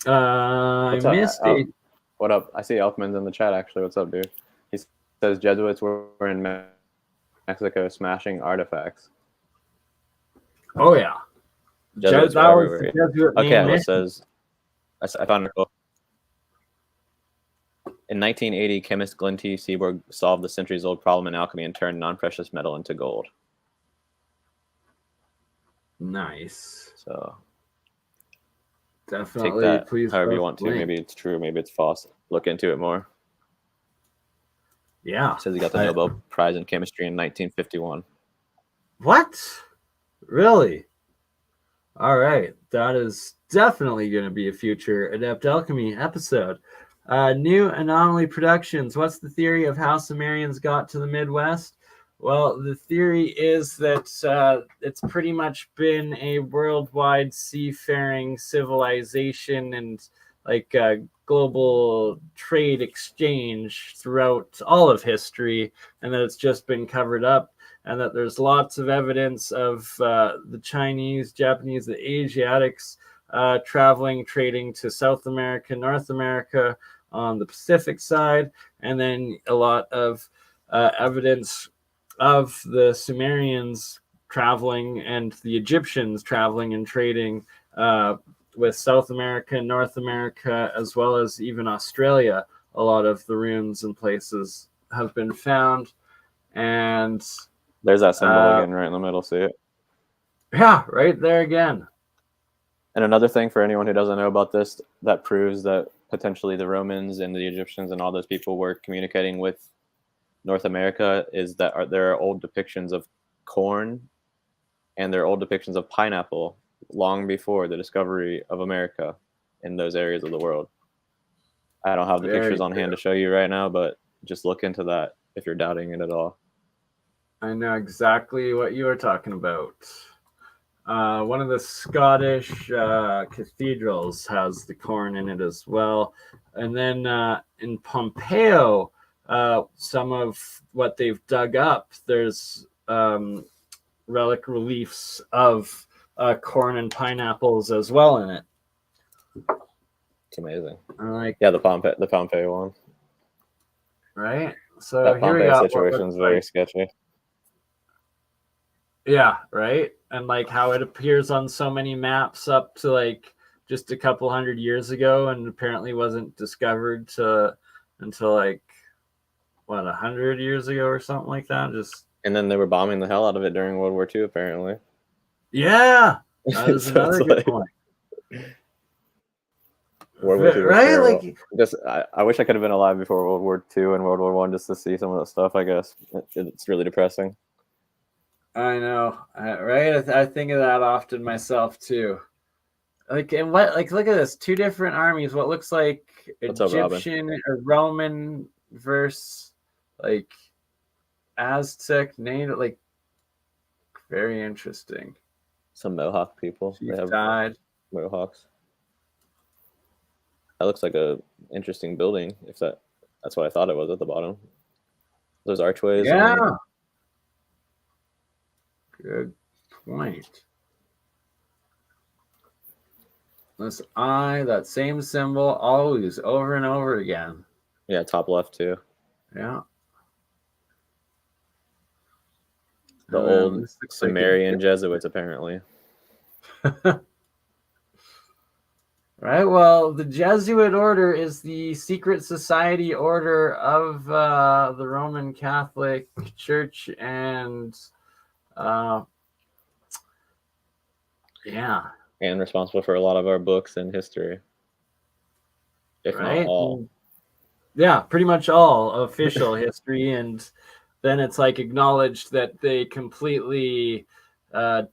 I missed it. What up? I see Elfman's in the chat actually. What's up, dude? He says Jesuits were in Mexico smashing artifacts. Oh yeah, Jesuits that was the Jesuit okay, it says I found it. In 1980, chemist Glenn T. Seaborg solved the centuries-old problem in alchemy and turned non-precious metal into gold. Nice. So definitely, take that please. However you want to. Maybe it's true. Maybe it's false. Look into it more. Yeah. It says he got the Nobel Prize in chemistry in 1951. What? Really? All right. That is definitely going to be a future Adeptelkhemist episode. New Anomaly Productions. What's the theory of how Sumerians got to the Midwest? Well, the theory is that it's pretty much been a worldwide seafaring civilization and like global trade exchange throughout all of history, and that it's just been covered up, and that there's lots of evidence of the Chinese, Japanese, the Asiatics traveling, trading to South America, North America on the Pacific side, and then a lot of evidence of the Sumerians traveling and the Egyptians traveling and trading with South America, North America, as well as even Australia. A lot of the ruins and places have been found. And there's that symbol again right in the middle. See it? Yeah, right there again. And another thing for anyone who doesn't know about this, that proves that potentially the Romans and the Egyptians and all those people were communicating with North America is that there are old depictions of corn and there are old depictions of pineapple long before the discovery of America in those areas of the world. I don't have the Very pictures on true. hand to show you right now, but just look into that if you're doubting it at all. I know exactly what you are talking about. One of the Scottish cathedrals has the corn in it as well. And then in Pompeo, some of what they've dug up, there's relic reliefs of corn and pineapples as well in it. It's amazing. Like, yeah, the Pompeo one. Right? So That here we Pompeo got situation is very sketchy. Yeah, right? And like how it appears on so many maps up to like just a couple hundred years ago and apparently wasn't discovered until like what, 100 years ago or something like that. And then they were bombing the hell out of it during World War II, apparently. Yeah, that is So another good point. World War II was Right? terrible. Like, just I wish I could have been alive before World War II and World War One just to see some of that stuff. I guess it's really depressing. I know, right? I think of that often myself too. Like, and what? Like, look at this: two different armies. What looks like What's up, Egyptian or Roman versus like Aztec, native. Like, very interesting. Some Mohawk people. Chief They have died. Mohawks. That looks like a interesting building. If that's what I thought it was at the bottom. Those archways. Yeah. Good point. This eye, that same symbol, always over and over again. Yeah, top left too. Yeah. The old Sumerian Jesuits, apparently. Right. Well, the Jesuit order is the secret society order of the Roman Catholic Church, and yeah, and responsible for a lot of our books and history, if not all. Yeah, pretty much all official history, and then it's like acknowledged that they completely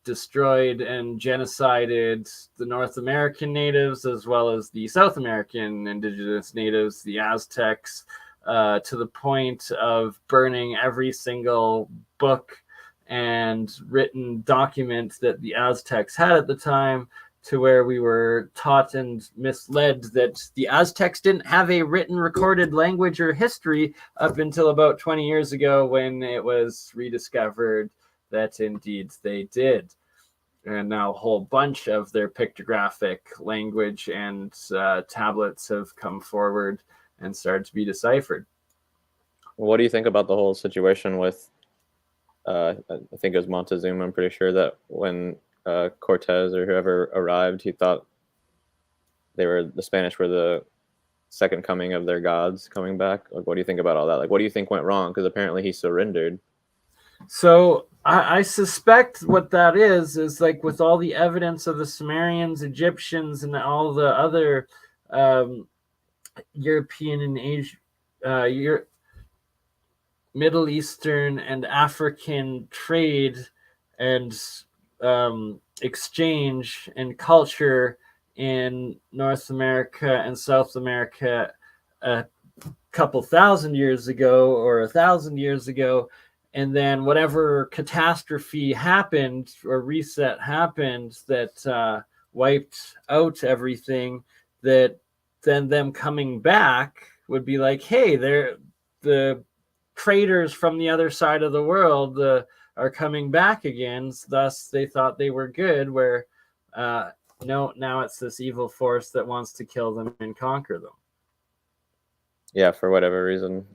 destroyed and genocided the North American natives as well as the South American indigenous natives, the Aztecs, to the point of burning every single book and written document that the Aztecs had at the time, to where we were taught and misled that the Aztecs didn't have a written recorded language or history up until about 20 years ago, when it was rediscovered that indeed they did. And now a whole bunch of their pictographic language and tablets have come forward and started to be deciphered. What do you think about the whole situation with, I think it was Montezuma, I'm pretty sure, that when Cortez or whoever arrived, he thought the Spanish were the second coming of their gods coming back? Like, what do you think about all that? Like, what do you think went wrong? Because apparently he surrendered. So I suspect what that is like, with all the evidence of the Sumerians, Egyptians, and all the other European and Asia, Middle Eastern and African trade and exchange and culture in North America and South America a couple thousand years ago or 1,000 years ago, and then whatever catastrophe happened or reset happened that wiped out everything, that then them coming back would be like, hey, they're the traders from the other side of the world are coming back again. Thus, they thought they were good, where no, now it's this evil force that wants to kill them and conquer them. Yeah, for whatever reason.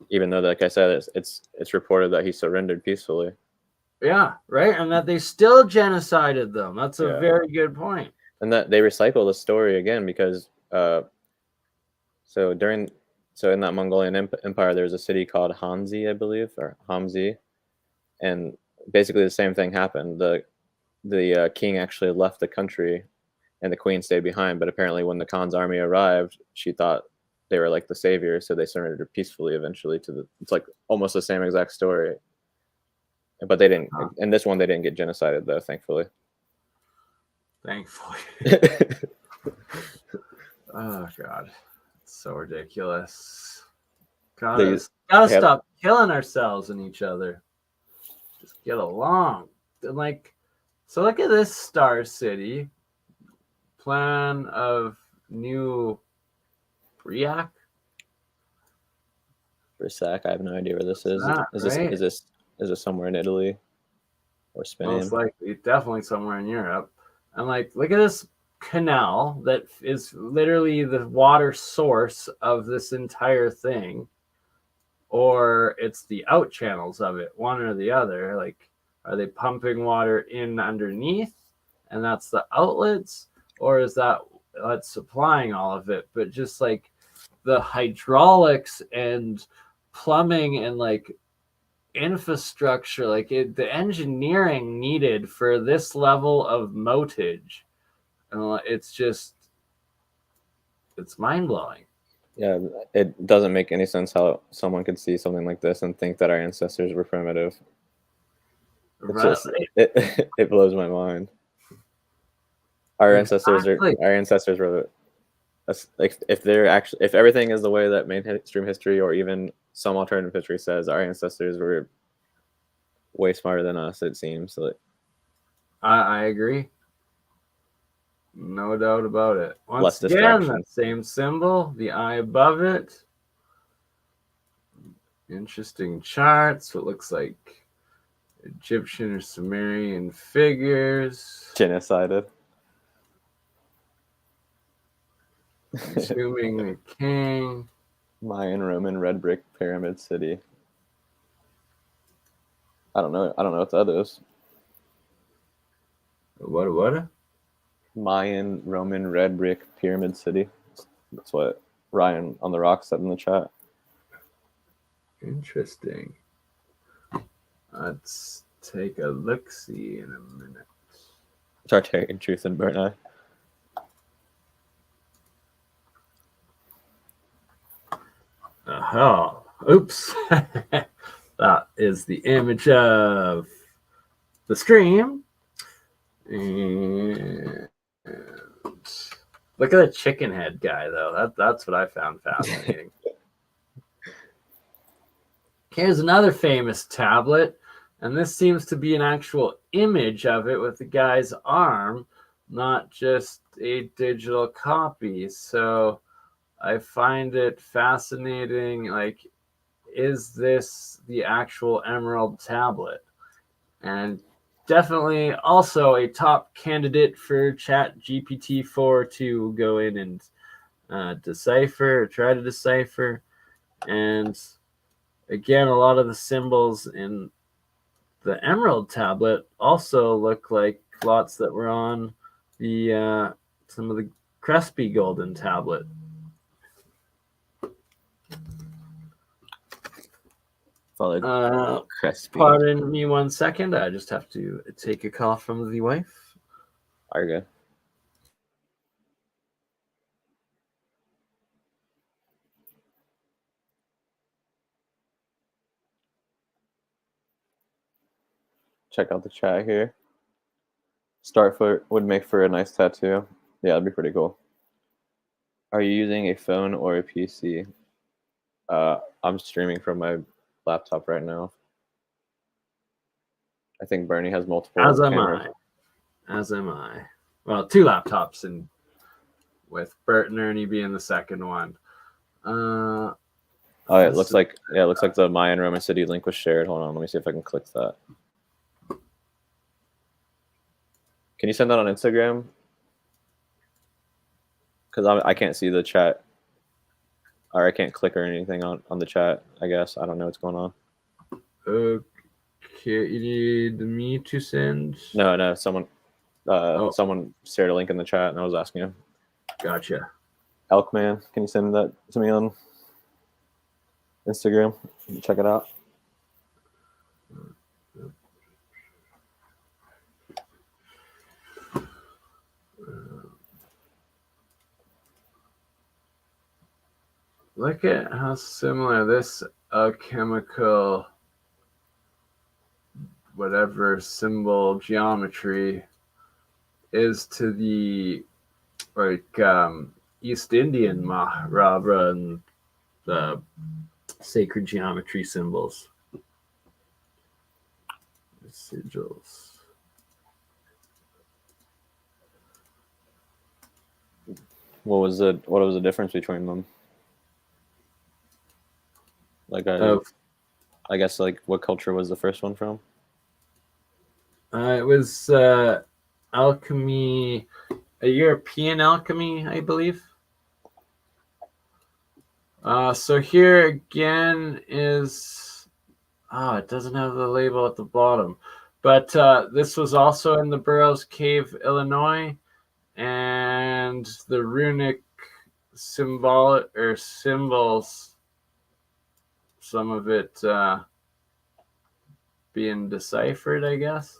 Even though, like I said, it's reported that he surrendered peacefully. Yeah, right, and that they still genocided them. That's a very good point. And that they recycle the story again because so in that Mongolian empire, there's a city called Hanzi, I believe, or Hamzi, and basically the same thing happened. The king actually left the country and the queen stayed behind. But apparently, when the Khan's army arrived, she thought they were like the savior, so they surrendered peacefully eventually to the. It's like almost the same exact story, but they didn't. In this one, they didn't get genocided though, thankfully. Thankfully. Oh God, it's so ridiculous. Gotta stop killing ourselves and each other. Just get along. And like, so look at this Star City. Plan of new Briac. Brisac, I have no idea where this is. Is this somewhere in Italy or Spain? Most likely, definitely somewhere in Europe. And like, look at this canal that is literally the water source of this entire thing, or it's the out channels of it, one or the other. Like, are they pumping water in underneath and that's the outlets, or is that's supplying all of it? But just like the hydraulics and plumbing and like infrastructure, like the engineering needed for this level of motage, it's mind-blowing. Yeah, it doesn't make any sense how someone could see something like this and think that our ancestors were primitive. It blows my mind. Our ancestors were like, if everything is the way that mainstream history or even some alternative history says, our ancestors were way smarter than us, it seems. Like, I agree. No doubt about it. Once again, that same symbol, the eye above it. Interesting charts. What looks like Egyptian or Sumerian figures. Genocided. Assuming the king. Mayan, Roman, red brick pyramid city. I don't know what that is. What? Mayan, Roman, red brick pyramid city. That's what Ryan on the Rock said in the chat. Interesting. Let's take a look-see in a minute. Tartarian Truth and BurnEye. Oh, oops. That is the image of the stream. And look at the chicken head guy, though. That's what I found fascinating. Here's another famous tablet, and this seems to be an actual image of it with the guy's arm, not just a digital copy. So I find it fascinating. Like, is this the actual Emerald tablet? And definitely also a top candidate for ChatGPT-4 to go in and try to decipher. And again, a lot of the symbols in the Emerald tablet also look like lots that were on the some of the Crespi golden tablet. Crespi. Pardon me 1 second. I just have to take a call from the wife. Are you good? Check out the chat here. Starfoot would make for a nice tattoo. Yeah, that'd be pretty cool. Are you using a phone or a PC? I'm streaming from my laptop right now. I think Bernie has multiple cameras. As am I. Well, 2 laptops, and with Bert and Ernie being the second one. It looks like the Mayan Roman city link was shared. Hold on, let me see if I can click that. Can you send that on Instagram? Because I can't see the chat, or I can't click or anything on the chat. I guess I don't know what's going on. Okay, you need me to send? No, someone shared a link in the chat, and I was asking him. Gotcha. Elkman, can you send that to me on Instagram? Check it out. Look at how similar this alchemical whatever symbol geometry is to the East Indian Mahabharata and the sacred geometry symbols. Sigils. What was the difference between them? Like I guess like what culture was the first one from? It was alchemy, a European alchemy, I believe. So here again is, it doesn't have the label at the bottom, but this was also in the Burroughs Cave, Illinois, and the runic symbols, some of it being deciphered, I guess.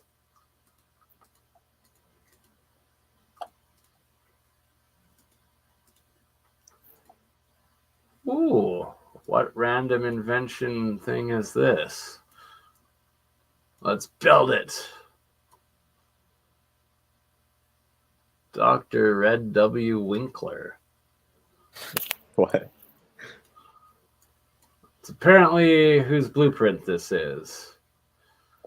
Ooh, what random invention thing is this? Let's build it. Dr. Red W. Winkler. What? It's apparently whose blueprint this is.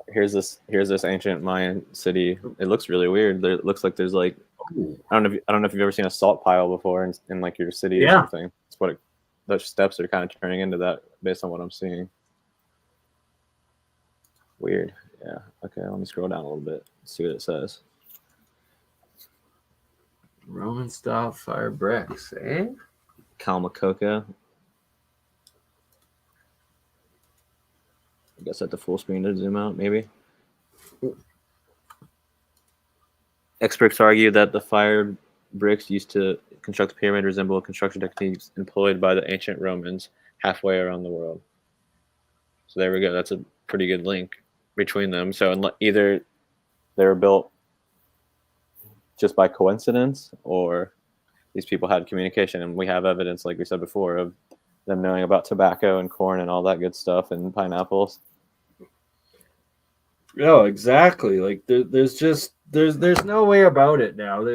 Here's this ancient Mayan city. It looks really weird. It looks like there's like, I don't know if you've ever seen a salt pile before in like your city or something. It's what those steps are kind of turning into that based on what I'm seeing. Weird. Yeah. Okay, let me scroll down a little bit. See what it says. Roman style fire bricks, eh? Kalmakoka. I guess at the full screen to zoom out, maybe. Experts argue that the fire bricks used to construct the pyramid resemble construction techniques employed by the ancient Romans halfway around the world. So there we go. That's a pretty good link between them. So either they were built just by coincidence, or these people had communication, and we have evidence, like we said before, of them knowing about tobacco and corn and all that good stuff and pineapples. No, exactly. Like there's no way about it now.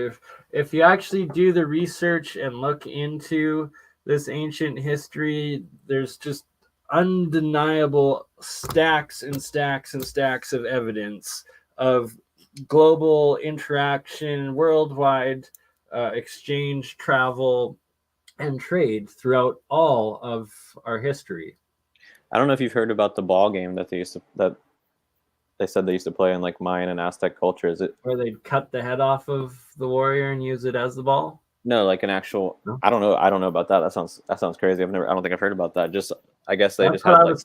If you actually do the research and look into this ancient history, there's just undeniable stacks and stacks and stacks of evidence of global interaction, worldwide exchange, travel, and trade throughout all of our history. I don't know if you've heard about the ball game that they said they used to play in like Mayan and Aztec culture. Is it where they'd cut the head off of the warrior and use it as the ball? No, like an actual. No? I don't know about that. That sounds crazy. I don't think I've heard about that. Just I guess they just had like.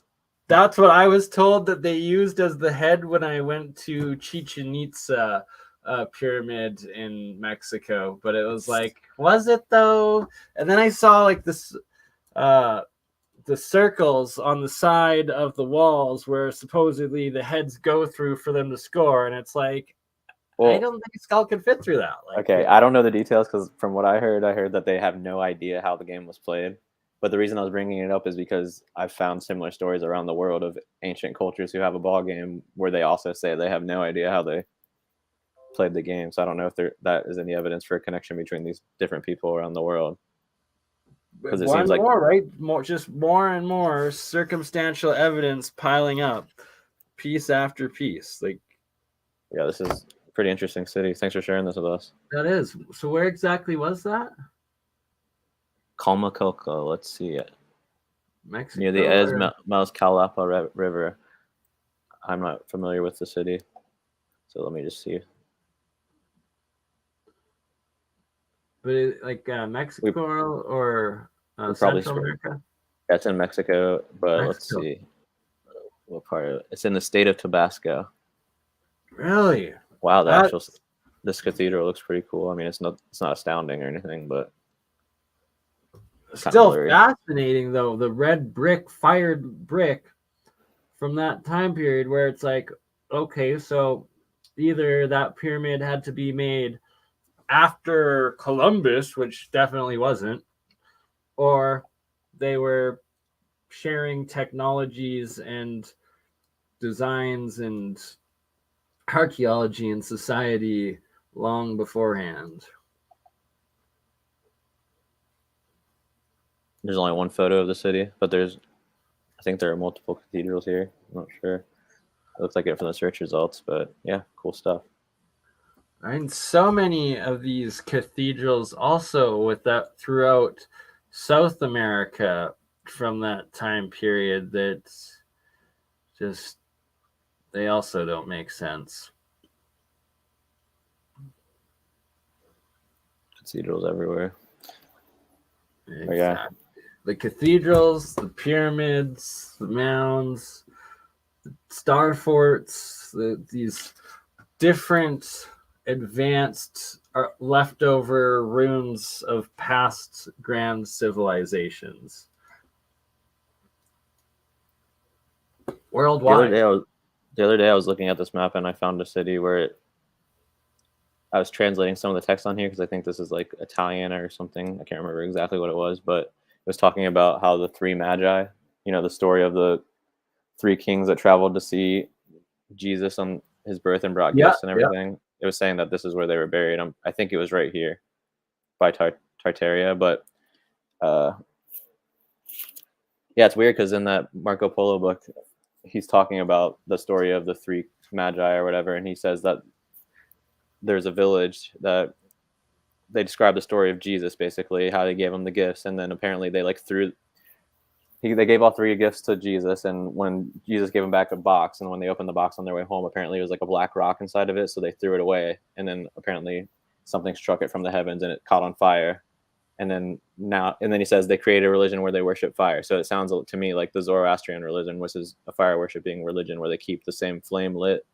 That's what I was told that they used as the head when I went to Chichen Itza pyramid in Mexico. But it was like, was it though? And then I saw like this, the circles on the side of the walls where supposedly the heads go through for them to score. And it's like, well, I don't think a skull could fit through that. Like, okay, I don't know the details because from what I heard that they have no idea how the game was played. But the reason I was bringing it up is because I've found similar stories around the world of ancient cultures who have a ball game where they also say they have no idea how they played the game. So I don't know if that is any evidence for a connection between these different people around the world. Because it seems like more and more circumstantial evidence piling up, piece after piece. Like, yeah, this is a pretty interesting city. Thanks for sharing this with us. That is. So where exactly was that? Kalmakoka, let's see it. Mexico, near the Esmazcalapa River. I'm not familiar with the city, so let me just see. But Mexico or Central America? That's in Mexico, but let's see what part of it. It's in the state of Tabasco. Really? Wow, this cathedral looks pretty cool. I mean, it's not astounding or anything, but still fascinating though. The red fired brick from that time period, where it's like, okay, so either that pyramid had to be made after Columbus, which definitely wasn't, or they were sharing technologies and designs and archaeology and society long beforehand. There's only one photo of the city, but I think there are multiple cathedrals here. I'm not sure. It looks like it from the search results, but yeah, cool stuff. And so many of these cathedrals also with that throughout South America from that time period that just they also don't make sense. Cathedrals everywhere. Exactly. Yeah. The cathedrals, the pyramids, the mounds, the star forts, these different advanced leftover ruins of past grand civilizations worldwide. The other day I was looking at this map and I found a city where I was translating some of the text on here because I think this is like Italian or something. I can't remember exactly what it was, but it was talking about how the three magi, the story of the three kings that traveled to see Jesus on his birth and brought gifts and everything. Yeah. It was saying that this is where they were buried. I think it was right here by Tartaria, but yeah, it's weird because in that Marco Polo book, he's talking about the story of the three magi or whatever, and he says that there's a village that they describe the story of Jesus, basically how they gave him the gifts, and then apparently they they gave all three gifts to Jesus, and when Jesus gave him back a box, and when they opened the box on their way home, apparently it was like a black rock inside of it, so they threw it away, and then apparently something struck it from the heavens and it caught on fire, and then he says they created a religion where they worship fire. So it sounds to me like the Zoroastrian religion, which is a fire worshipping religion where they keep the same flame lit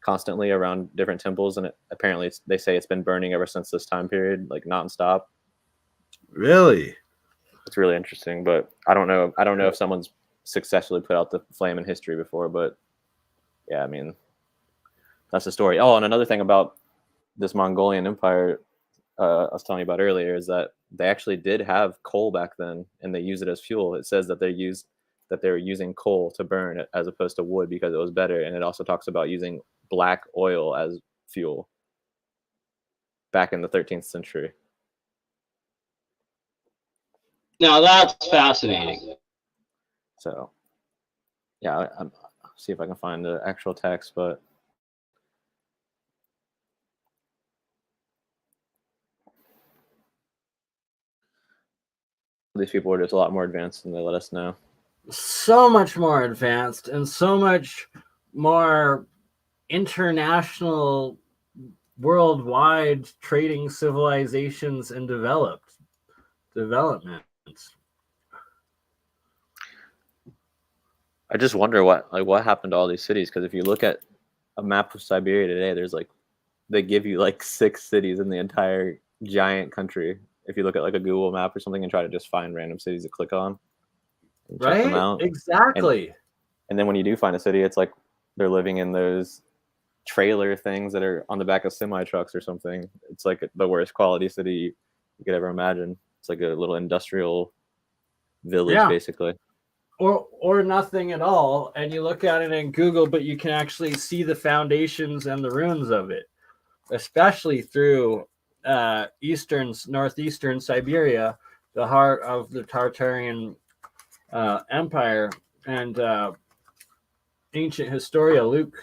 constantly around different temples, and apparently they say it's been burning ever since this time period, like nonstop. Really? It's really interesting, but I don't know if someone's successfully put out the flame in history before, but yeah, I mean, that's the story. Oh, and another thing about this Mongolian empire I was telling you about earlier is that they actually did have coal back then, and they use it as fuel. It says that they were using coal to burn as opposed to wood because it was better, and it also talks about using black oil as fuel back in the 13th century. Now that's fascinating. So, yeah, I'll see if I can find the actual text, but these people are just a lot more advanced than they let us know. So much more advanced and so much more international, worldwide trading civilizations and development. I just wonder what happened to all these cities, because if you look at a map of Siberia today, they give you like 6 cities in the entire giant country. If you look at like a Google map or something and try to just find random cities to click on and check them out. Exactly. And then when you do find a city, it's like they're living in those trailer things that are on the back of semi trucks or something. It's like the worst quality city you could ever imagine. It's like a little industrial village, basically. Or nothing at all, and you look at it in Google, but you can actually see the foundations and the ruins of it, especially through northeastern Siberia, the heart of the Tartarian Empire, and ancient Historia. Luke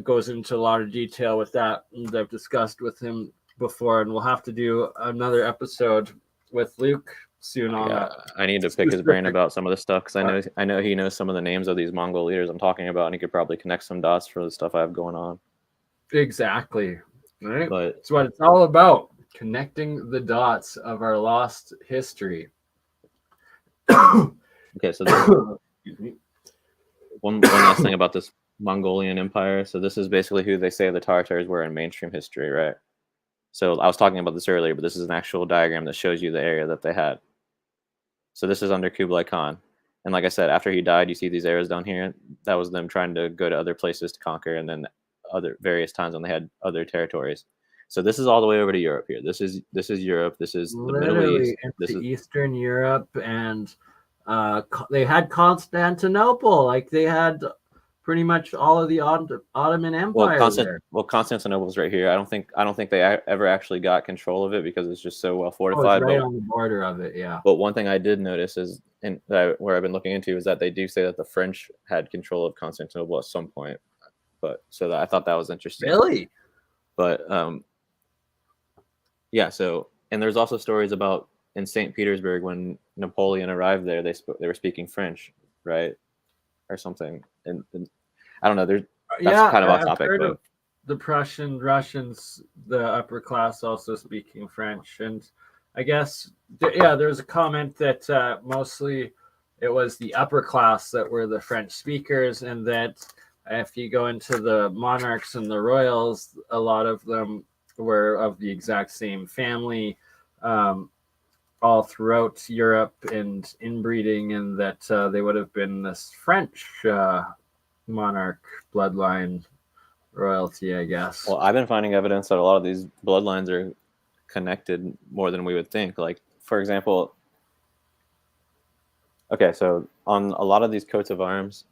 goes into a lot of detail with that, and I've discussed with him before, and we'll have to do another episode with Luke soon on that. I need to pick his brain about some of this stuff, because I know he knows some of the names of these Mongol leaders I'm talking about, and he could probably connect some dots for the stuff I have going on. Exactly. Right? But that's what it's all about, connecting the dots of our lost history. Okay, so one last thing about this Mongolian empire. So this is basically who they say the Tartars were in mainstream history, right? So I was talking about this earlier, but this is an actual diagram that shows you the area that they had. So this is under Kublai Khan. And like I said, after he died, you see these arrows down here. That was them trying to go to other places to conquer, and then other various times when they had other territories. So this is all the way over to Europe here. This is Europe. This is the Middle Literally East. This into is Eastern Europe, and they had Constantinople. Like they had pretty much all of the Ottoman Empire there. well, Constantinople's right here. I don't think they ever actually got control of it because it's just so well Oh, it's fortified. right on the border of it, yeah. But one thing I did notice is, where I've been looking into, is that they do say that the French had control of Constantinople at some point. But I thought that was interesting. Really? But yeah. So, and there's also stories about in St. Petersburg when Napoleon arrived there, they were speaking French, right, or something. And I don't know. That's kind of off topic. Heard but of the Prussian Russians, the upper class, also speaking French, and I guess there's a comment that mostly it was the upper class that were the French speakers, and that if you go into the monarchs and the royals, a lot of them were of the exact same family, all throughout Europe and inbreeding, and that they would have been this French monarch bloodline royalty, I guess. Well, I've been finding evidence that a lot of these bloodlines are connected more than we would think. Like, for example, okay, so on a lot of these coats of arms,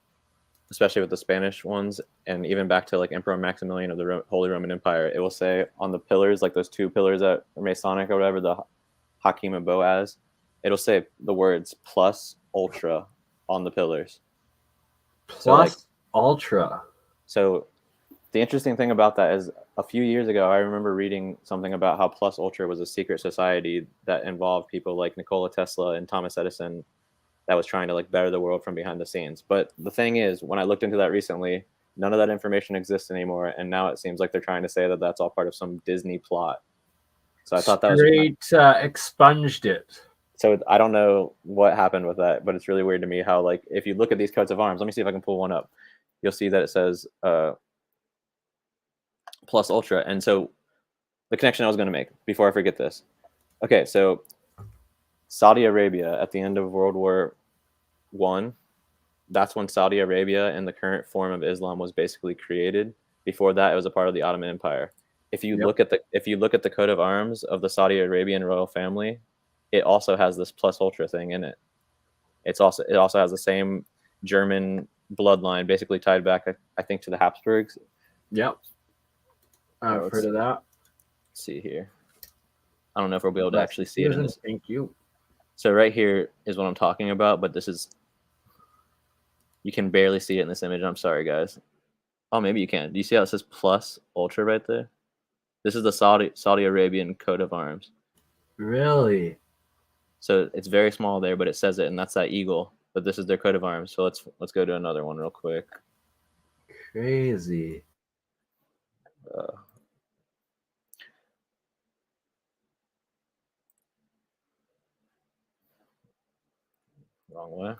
especially with the Spanish ones, and even back to like Emperor Maximilian of the Holy Roman Empire, it will say on the pillars, like those two pillars that are Masonic or whatever, the Hakim and Boaz, it'll say the words plus ultra on the pillars. Plus ultra. So the interesting thing about that is a few years ago, I remember reading something about how Plus Ultra was a secret society that involved people like Nikola Tesla and Thomas Edison that was trying to like better the world from behind the scenes. But the thing is, when I looked into that recently, none of that information exists anymore. And now it seems like they're trying to say that that's all part of some Disney plot. So I thought that was expunged it. So I don't know what happened with that, but it's really weird to me how, like, if you look at these coats of arms, let me see if I can pull one up. You'll see that it says Plus Ultra. And so the connection I was going to make before I forget this. Okay, so Saudi Arabia at the end of World War I, that's when Saudi Arabia in the current form of Islam was basically created. Before that, it was a part of the Ottoman Empire. If you look at the coat of arms of the Saudi Arabian royal family, it also has this Plus Ultra thing in it. It also has the same German bloodline, basically tied back, I think, to the Habsburgs. Yep. I've heard of that. Let's see here. I don't know if we'll be able to actually see it in this. Thank you. So right here is what I'm talking about, but this is, you can barely see it in this image. I'm sorry, guys. Oh, maybe you can. Do you see how it says Plus Ultra right there? This is the Saudi Arabian coat of arms. Really? So it's very small there, but it says it, and that's that eagle. But this is their coat of arms. So let's go to another one real quick. Crazy. Wrong way.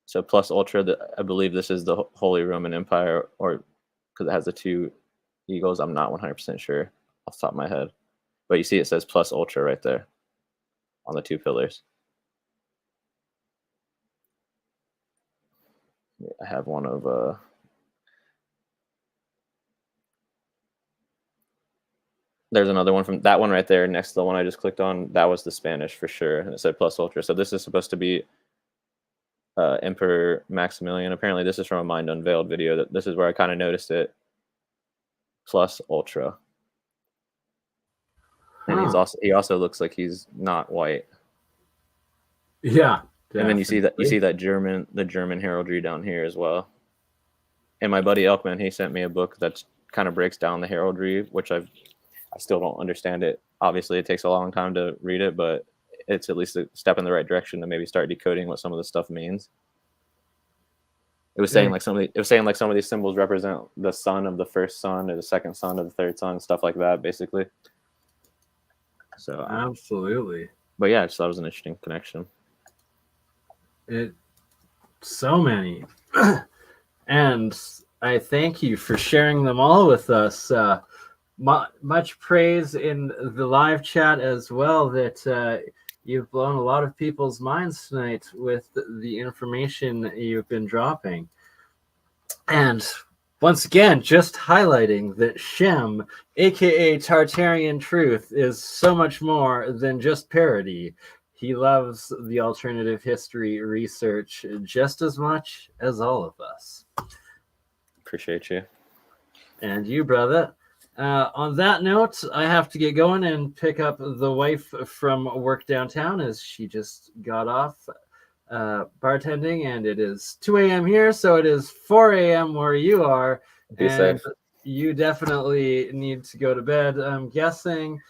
So Plus Ultra, I believe this is the Holy Roman Empire, or because it has the two eagles. I'm not 100% sure off the top of my head. But you see it says Plus Ultra right there on the two pillars. I have one of there's another one from that one right there next to the one I just clicked on. That was the Spanish for sure, and it said Plus Ultra. So this is supposed to be Emperor Maximilian. Apparently this is from a Mind Unveiled video. This is where I kind of noticed it. Plus Ultra. And he also looks like he's not white. Yeah. Definitely. And then you see that the German heraldry down here as well. And my buddy Elkman, he sent me a book that kind of breaks down the heraldry, which I still don't understand it. Obviously, it takes a long time to read it, but it's at least a step in the right direction to maybe start decoding what some of this stuff means. It was saying like some of these symbols represent the son of the first son or the second son of the third son, stuff like that, basically. So absolutely. But yeah, I just thought it was an interesting connection. So many. And I thank you for sharing them all with us. Much praise in the live chat as well, that you've blown a lot of people's minds tonight with the information you've been dropping. And Once again, just highlighting that Shem, aka Tartarian Truth, is so much more than just parody. He loves the alternative history research just as much as all of us. Appreciate you. And you, brother. On that note, I have to get going and pick up the wife from work downtown as she just got off bartending, and it is 2 a.m. here, so it is 4 a.m. where you are. Be safe. You definitely need to go to bed, I'm guessing.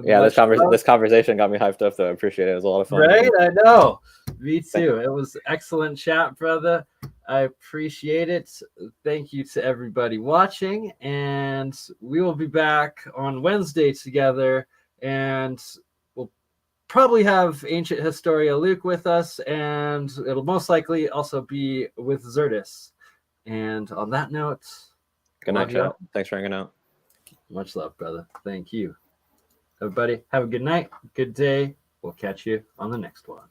Yeah, this conversation got me hyped up, though. I appreciate it. It was a lot of fun. Right? I know. Me too. It was excellent chat, brother. I appreciate it. Thank you to everybody watching, and we will be back on Wednesday together, and we'll probably have Ancient Historia Luke with us, and it'll most likely also be with Zertis. And on that note, good night, chat. Thanks for hanging out. Much love, brother. Thank you. Everybody, have a good night, good day. We'll catch you on the next one.